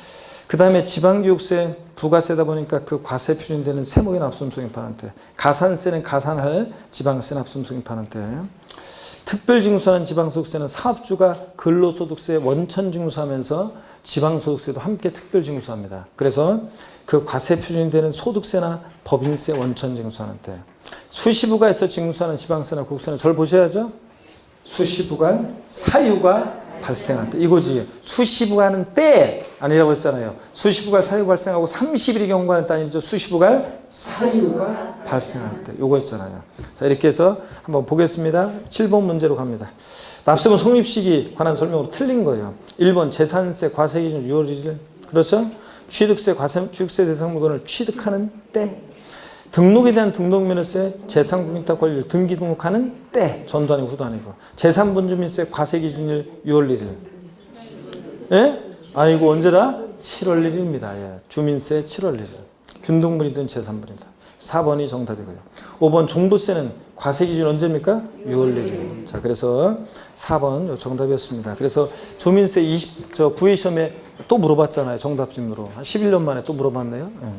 그 다음에 지방교육세, 부가세다 보니까 그 과세 표준이 되는 세목의 납세무 성립하는 때, 가산세는 가산할 지방세 납세무 성립하는 때, 특별징수하는 지방소득세는 사업주가 근로소득세 원천징수하면서 지방소득세도 함께 특별징수합니다. 그래서 그 과세 표준이 되는 소득세나 법인세 원천징수하는 때, 수시부가에서 징수하는 지방세나 국세는 절 보셔야죠. 수시부가 사유가 발생할 때, 이거지. 수시부가 하는 때 아니라고 했잖아요. 수시부가 사유가 발생하고 30일이 경과하는 때 아니죠. 수시부가 사유가 발생할 때, 요거였잖아요. 자, 이렇게 해서 한번 보겠습니다. 7번 문제로 갑니다. 납세무 성립시기 관한 설명으로 틀린 거예요. 1번 재산세 과세기준 6월 1일. 그렇죠? 취득세 취득세 대상 물건을 취득하는 때. 등록에 대한 등록면허세, 재산국민탁 권리를 등기 등록하는 때. 전도 아니고 후도 아니고. 재산분주민세 과세기준일 6월 1일. 예? 아니고 언제다? 7월 1일입니다. 예. 주민세 7월 1일. 균등분이든 재산분이든. 4번이 정답이고요. 5번 종부세는 과세기준 언제입니까? 6월 1일. 자, 그래서 4번 정답이었습니다. 그래서 주민세 9회 시험에 또 물어봤잖아요. 정답 질문으로. 한 11년 만에 또 물어봤네요. 예.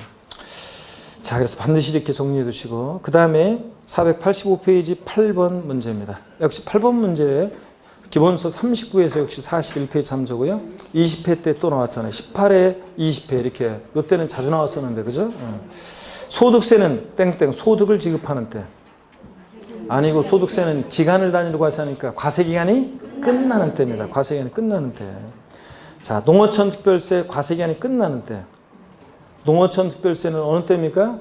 자, 그래서 반드시 이렇게 정리해 두시고, 그 다음에 485페이지 8번 문제입니다. 역시 8번 문제 기본서 39에서 역시 41페이지 참조고요. 20회 때 또 나왔잖아요. 18회, 20회 이렇게. 이때는 자주 나왔었는데, 그죠? 소득세는 땡땡 소득을 지급하는 때. 아니고 소득세는 기간을 단위로 과세하니까 과세기간이 끝나는 때입니다. 과세기간이 끝나는 때. 자, 농어촌 특별세 과세기간이 끝나는 때. 농어촌 특별세는 어느 때입니까?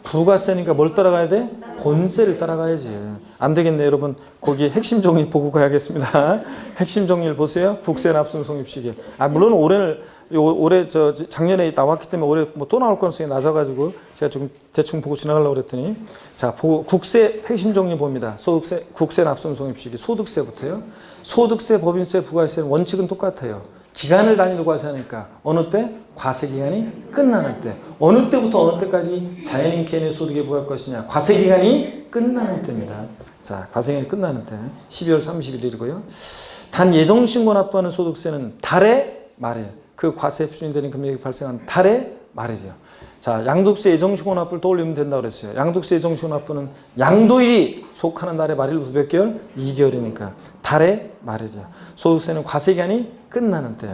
부가세니까 뭘 따라가야 돼? 본세를 따라가야지. 안 되겠네, 여러분. 거기 핵심 정리 보고 가야겠습니다. 핵심 정리를 보세요. 국세 납품 성립시기. 물론 올해 작년에 나왔기 때문에 올해 뭐 또 나올 가능성이 낮아가지고 제가 좀 대충 보고 지나가려고 그랬더니, 자, 국세 핵심 정리 봅니다. 소득세, 국세 납품 성립시기. 소득세부터요. 소득세, 법인세, 부가세는 원칙은 똑같아요. 기간을 단위로 과세하니까 어느 때? 과세기간이 끝나는 때. 어느 때부터 어느 때까지 자연인 개인의 소득에 부과할 것이냐? 과세기간이 끝나는 때입니다. 자, 과세기간이 끝나는 때 12월 31일이고요. 단 예정신고 납부하는 소득세는 달의 말일, 그 과세 표준이 되는 금액이 발생한 달의 말일이요. 자, 양도세 예정신고 납부를 떠올리면 된다고 그랬어요. 양도세 예정신고 납부는 양도일이 속하는 달의 말일부터 몇 개월? 2개월이니까 달의 말일이요. 소득세는 과세기간이 끝나는 때.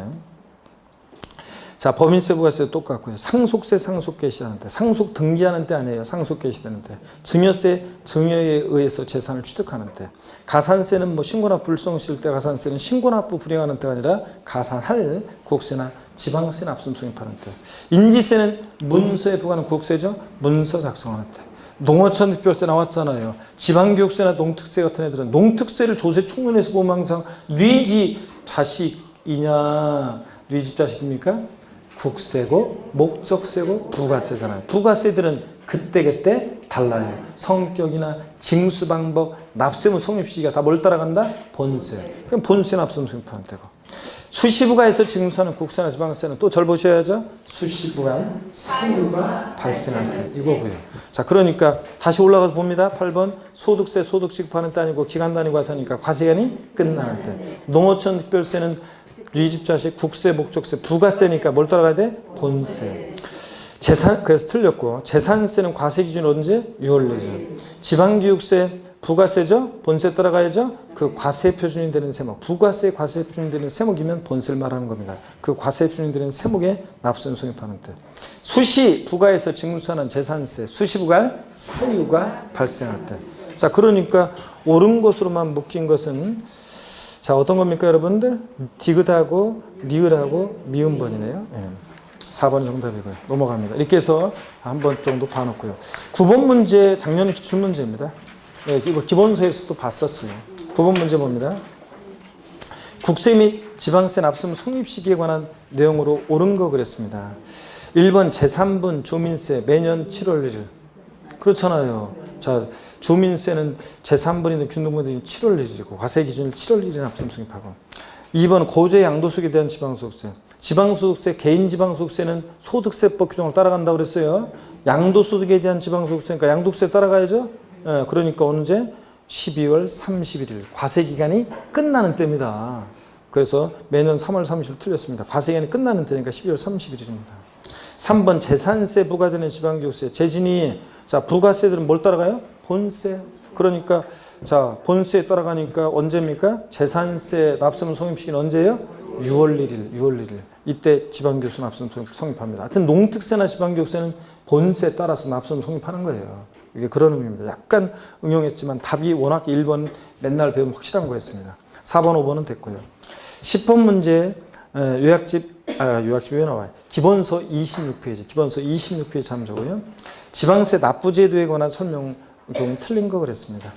자, 법인세, 부가세 똑같고요. 상속세, 상속개시하는 때. 상속 등기하는 때 아니에요. 상속개시되는 때. 증여세, 증여에 의해서 재산을 취득하는 때. 가산세는 뭐 신고납부 불성실 때, 가산세는 신고납부 불이행하는 때가 아니라 가산할 국세나 지방세 납품 성립하는 때. 인지세는 문서에 부과하는 국세죠. 문서 작성하는 때. 농어촌 특별세 나왔잖아요. 지방교육세나 농특세 같은 애들은 농특세를 조세 총론에서 보면 항상 뉘지 자식이냐, 뉘집 자식입니까? 국세고 목적세고 부가세잖아요. 부가세들은 그때그때 달라요. 성격이나 징수 방법, 납세무 성립시기가 다 뭘 따라간다? 본세. 그럼 본세 납세무 성립하는 때고. 수시부가에서 징수하는 국세나 지방세는 또 절 보셔야죠. 수시부가 사유가 발생할 때 이거고요. 자, 그러니까 다시 올라가서 봅니다. 8번 소득세 소득 지급하는 때 아니고 기간 단위 과세니까 과세기간이 끝나는 때. 농어촌 특별세는 뉘집 자식 국세 목적세 부가세니까 뭘 따라가야 돼? 본세. 재산 그래서 틀렸고 재산세는 과세 기준 언제? 6월 내죠. 지방교육세 부가세죠? 본세 따라가야죠? 그 과세 표준이 되는 세목, 부가세 과세 표준이 되는 세목이면 본세를 말하는 겁니다. 그 과세 표준이 되는 세목에 납세는 성립하는 때. 수시 부가에서 징수하는 재산세, 수시부가 사유가 발생할 때. 자, 그러니까 옳은 것으로만 묶인 것은 자, 어떤 겁니까, 여러분들? 디귿하고 리을하고 미음번이네요. 예. 4번 정답이고요. 넘어갑니다. 이렇게 해서 한 번 정도 봐놓고요. 9번 문제 작년 기출문제입니다. 네, 이거 기본서에서도 봤었어요. 9번 문제 봅니다. 국세 및 지방세 납품 성립 시기에 관한 내용으로 옳은 거 그랬습니다. 1번 제3분 주민세 매년 7월 1일. 그렇잖아요. 자, 주민세는 제3분인데 균등분이 7월 1일이고 과세 기준일 7월 1일에 납품 성립하고. 2번 고제 양도소득에 대한 지방소득세. 지방소득세, 개인지방소득세는 소득세법 규정을 따라간다고 그랬어요. 양도소득에 대한 지방소득세니까 양도세 따라가야죠. 예, 그러니까 언제? 12월 31일. 과세기간이 끝나는 때입니다. 그래서 매년 3월 30일 틀렸습니다. 과세기간이 끝나는 때니까 12월 31일입니다. 3번 재산세 부과되는 지방교육세. 재진이 자 부가세들은 뭘 따라가요? 본세. 그러니까 자 본세에 따라가니까 언제입니까? 재산세 납세문 성립시기는 언제예요? 6월 1일. 이때 지방교육세 납세문 성립합니다. 하여튼 농특세나 지방교육세는 본세에 따라서 납세문 성립하는 거예요. 이게 그런 의미입니다. 약간 응용했지만 답이 워낙 1번 맨날 배우면 확실한 거였습니다. 4번, 5번은 됐고요. 10번 문제 요약집이 왜 나와요? 기본서 26페이지. 기본서 26페이지 참조고요. 지방세 납부제도에 관한 설명 좀 틀린 거 그랬습니다.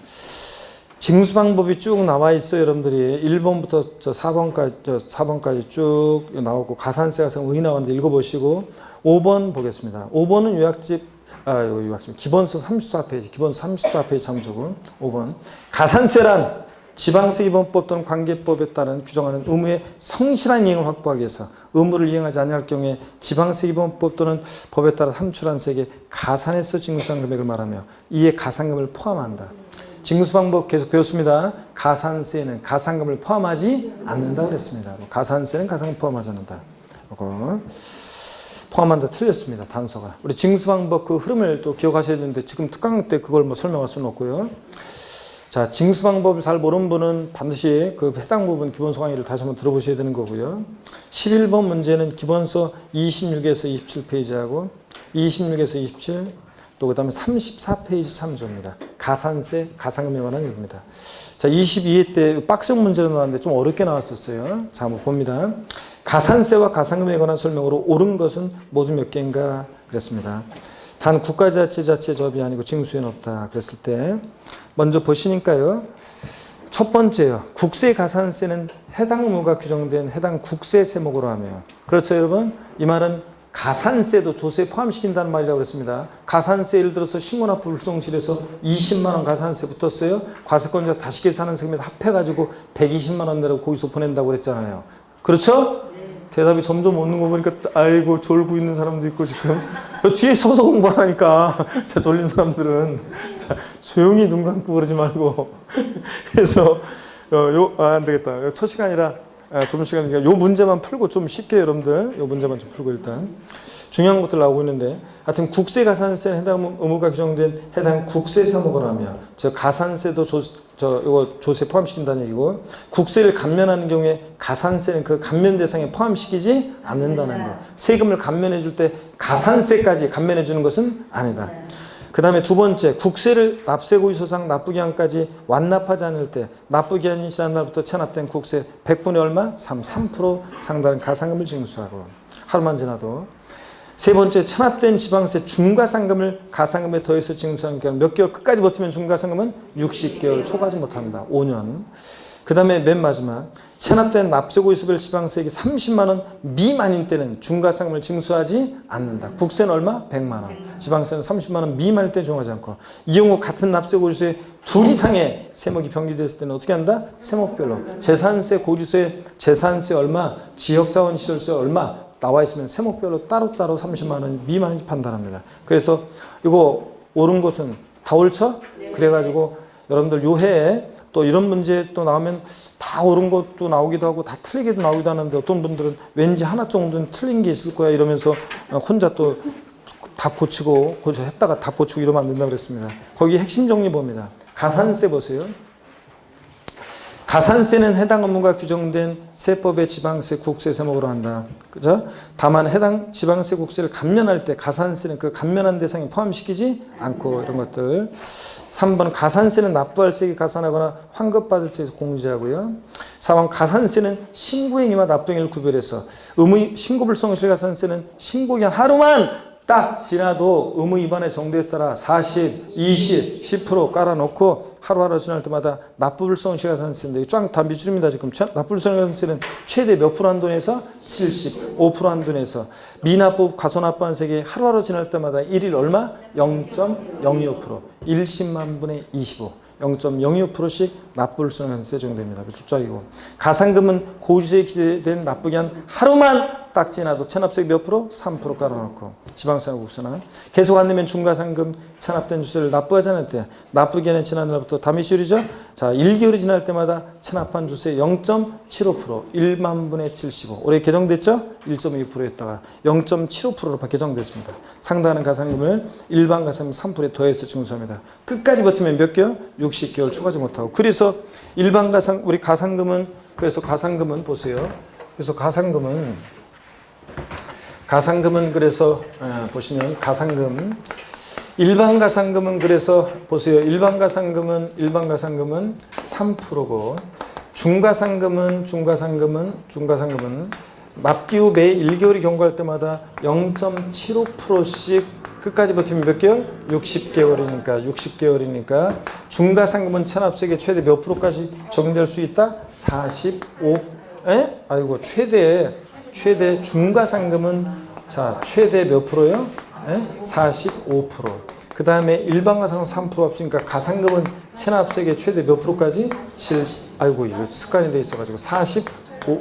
징수 방법이 쭉 나와 있어요, 여러분들이. 1번부터 4번까지 쭉 나오고 가산세가 의 나왔는데 읽어보시고 5번 보겠습니다. 5번은 요약집 기본서 34페이지, 기본서 34페이지 참조고 5번. 가산세란 지방세 기본법 또는 관계법에 따른 규정하는 의무의 성실한 이행을 확보하기 위해서 의무를 이행하지 아니할 경우에 지방세 기본법 또는 법에 따라 산출한 세액의 가산해서 징수한 금액을 말하며 이에 가산금을 포함한다. 징수 방법 계속 배웠습니다. 가산세는 가산금을 포함하지 않는다고 그랬습니다. 가산세는 가산금 포함하지 않는다. 이거. 포함한다 틀렸습니다. 단서가. 우리 징수 방법 그 흐름을 또 기억하셔야 되는데 지금 특강 때 그걸 뭐 설명할 수는 없고요. 자, 징수 방법을 잘 모르는 분은 반드시 그 해당 부분 기본서 강의를 다시 한번 들어보셔야 되는 거고요. 11번 문제는 기본서 26에서 27페이지하고 26에서 27, 또 그 다음에 34페이지 참조입니다. 가산세, 가상금에 관한 얘기입니다. 자, 22회 때 빡센 문제로 나왔는데 좀 어렵게 나왔었어요. 자, 한번 봅니다. 가산세와 가상금에 관한 설명으로 옳은 것은 모두 몇 개인가 그랬습니다. 단 국가자치자치의 접이 아니고 징수에는 없다 그랬을 때 먼저 보시니까요. 첫 번째요. 국세 가산세는 해당 의무가 규정된 해당 국세 세목으로 하며, 그렇죠 여러분? 이 말은 가산세도 조세에 포함시킨다는 말이라고 그랬습니다. 가산세 예를 들어서 신고납부 불성실에서 20만 원 가산세 붙었어요. 과세권자 다시 계산하는 세금에다 합해가지고 120만 원 내라고 거기서 보낸다고 그랬잖아요. 그렇죠? 대답이 점점 없는 거 보니까 아이고 졸고 있는 사람도 있고 지금 뒤에 서서 공부하라니까. 자, 졸린 사람들은 자, 조용히 눈 감고 그러지 말고. 그래서 안 되겠다. 첫 시간이라 좁은 시간이니까 요 문제만 풀고 좀 쉽게 여러분들 요 문제만 좀 풀고 일단 중요한 것들 나오고 있는데, 하여튼 국세 가산세는 해당 의무가 규정된 해당 국세 세목을 하며, 즉 가산세도 이거 조세 포함시킨다는 얘기고, 국세를 감면하는 경우에 가산세는 그 감면 대상에 포함시키지 않는다는 거. 세금을 감면해 줄 때 가산세까지 감면해 주는 것은 아니다. 그 다음에 두 번째, 국세를 납세고의소상 납부기한까지 완납하지 않을 때 납부기한이 지난 날부터 체납된 국세 100분의 얼마? 3% 상당한 가상금을 징수하고, 하루만 지나도. 세 번째, 체납된 지방세 중과상금을 가상금에 더해서 징수하는 경우 몇 개월 끝까지 버티면 중과상금은 60개월 초과하지 못한다. 5년. 그 다음에 맨 마지막, 체납된 납세고의소별 지방세액이 30만 원 미만인 때는 중과상금을 징수하지 않는다. 국세는 얼마? 100만 원. 지방세는 30만 원 미만일 때 적용하지 않고, 이 경우 같은 납세고지서에 둘 이상의 세목이 병기됐을 때는 어떻게 한다? 세목별로 재산세 고지서에 재산세 얼마, 지역자원시설세 얼마 나와 있으면 세목별로 따로따로 30만 원 미만인지 판단합니다. 그래서 이거 옳은 것은 다 옳죠? 그래가지고 여러분들 요 해에 또 이런 문제 또 나오면 다 옳은 것도 나오기도 하고 다 틀리게도 나오기도 하는데, 어떤 분들은 왠지 하나 정도는 틀린 게 있을 거야 이러면서 혼자 또 답 고치고 했다가 답 고치고 이러면 안 된다고 그랬습니다. 거기 핵심 정리 봅니다. 가산세 보세요. 가산세는 해당 의무가 규정된 세법의 지방세, 국세 세목으로 한다. 그죠? 다만 해당 지방세, 국세를 감면할 때 가산세는 그 감면한 대상에 포함시키지 않고, 이런 것들. 3번, 가산세는 납부할 세액에 가산하거나 환급받을 세액에서 공제하고요. 4번, 가산세는 신고행위와 납부행위를 구별해서 신고불성실 가산세는 신고기한 하루만 딱 지나도 의무 위반의 정도에 따라 40, 20, 10% 깔아놓고 하루하루 지날 때마다 납부불성실 가산세인데 쫙 다 미줄입니다. 지금 납부불성실 가산세는 최대 몇 프로 한도에서 75% 한도에서 미납부 과소납부한 세액이 하루하루 지날 때마다 1일 얼마? 0.025%, 1십만 분의 25, 0.025%씩 납부불성세 적용됩니다. 출작이고, 가상금은 고지서에 기재된 납부기한 하루만 딱 지나도 체납세액 몇 프로? 3% 깔아놓고, 지방세나 국세나 계속 안 내면 중과상금 체납된 주세를 납부하지 않을 때 납부기한이 지난 날부터 다 몇 시월이죠? 자, 1개월이 지날 때마다 체납한 주세 0.75%, 1만 분의 75. 올해 개정됐죠? 1.2%였다가 0.75%로 개정됐습니다. 상당한 가상금을 일반 가상금 3%에 더해서 징수합니다. 끝까지 버티면 몇 개월? 60개월 초과하지 못하고. 그래서 일반 우리 가상금은, 그래서 가상금은 보세요. 그래서 가상금은 그래서 보시면 가상금, 일반 가상금은 그래서 보세요. 일반 가상금은 3%고, 중가상금은 납기 후 매 1개월이 경과할 때마다 0.75%씩 끝까지 버티면 몇 개월? 60개월이니까 중가상금은 체납세액의 최대 몇 프로까지 적용될 수 있다? 45. 아이고, 최대 중가상금은 자 최대 몇 프로요? 45%. 그 다음에 일반 가상금 3% 합치니까 가상금은 체납세액의 최대 몇 프로까지? 아이고, 이거 습관이 돼 있어가지고 45.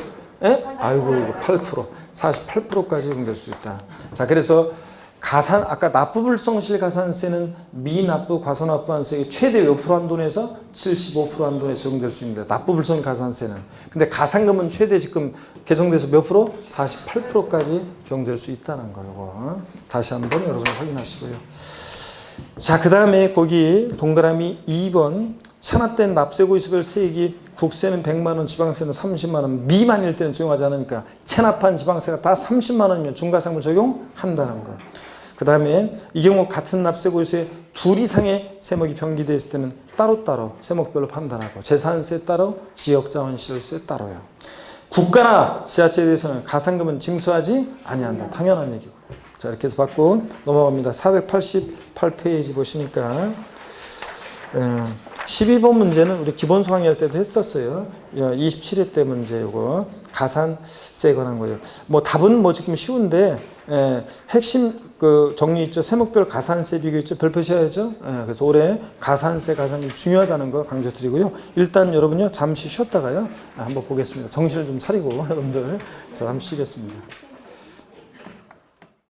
아이고, 이거 8%. 48%까지 적용될 수 있다. 자, 그래서 아까 납부불성실 가산세는 미납부 과소납부한세의 최대 몇 프로 한도에서 75% 한도에서 적용될 수 있는데 납부불성 가산세는. 근데 가산금은 최대 지금 개정돼서 몇 프로? 48%까지 적용될 수 있다는 거예요. 다시 한번 여러분 확인하시고요. 자, 그 다음에 거기 동그라미 2번 체납된 납세고지별 세액이 국세는 100만 원, 지방세는 30만 원 미만일 때는 적용하지 않으니까 체납한 지방세가 다 30만 원이면 중과상품 적용한다는 거. 그 다음에 이 경우 같은 납세고지서에 둘 이상의 세목이 병기되어 있을 때는 따로따로 세목별로 판단하고 재산세 따로 지역자원시설세 따로요. 국가나 지자체에 대해서는 가산금은 징수하지 아니한다. 당연한 얘기고. 자, 이렇게 해서 받고 넘어갑니다. 488페이지 보시니까 12번 문제는 우리 기본 수학이 할 때도 했었어요. 27회 때 문제 이거 가산세에 관한 거예요. 뭐 답은 뭐 지금 쉬운데 핵심 그 정리 있죠. 세목별 가산세 비교 있죠. 별 표시해야죠. 그래서 올해 가산세 가산이 중요하다는 거 강조드리고요. 일단 여러분요 잠시 쉬었다가요 한번 보겠습니다. 정신을 좀 차리고 여러분들 자 잠시 쉬겠습니다.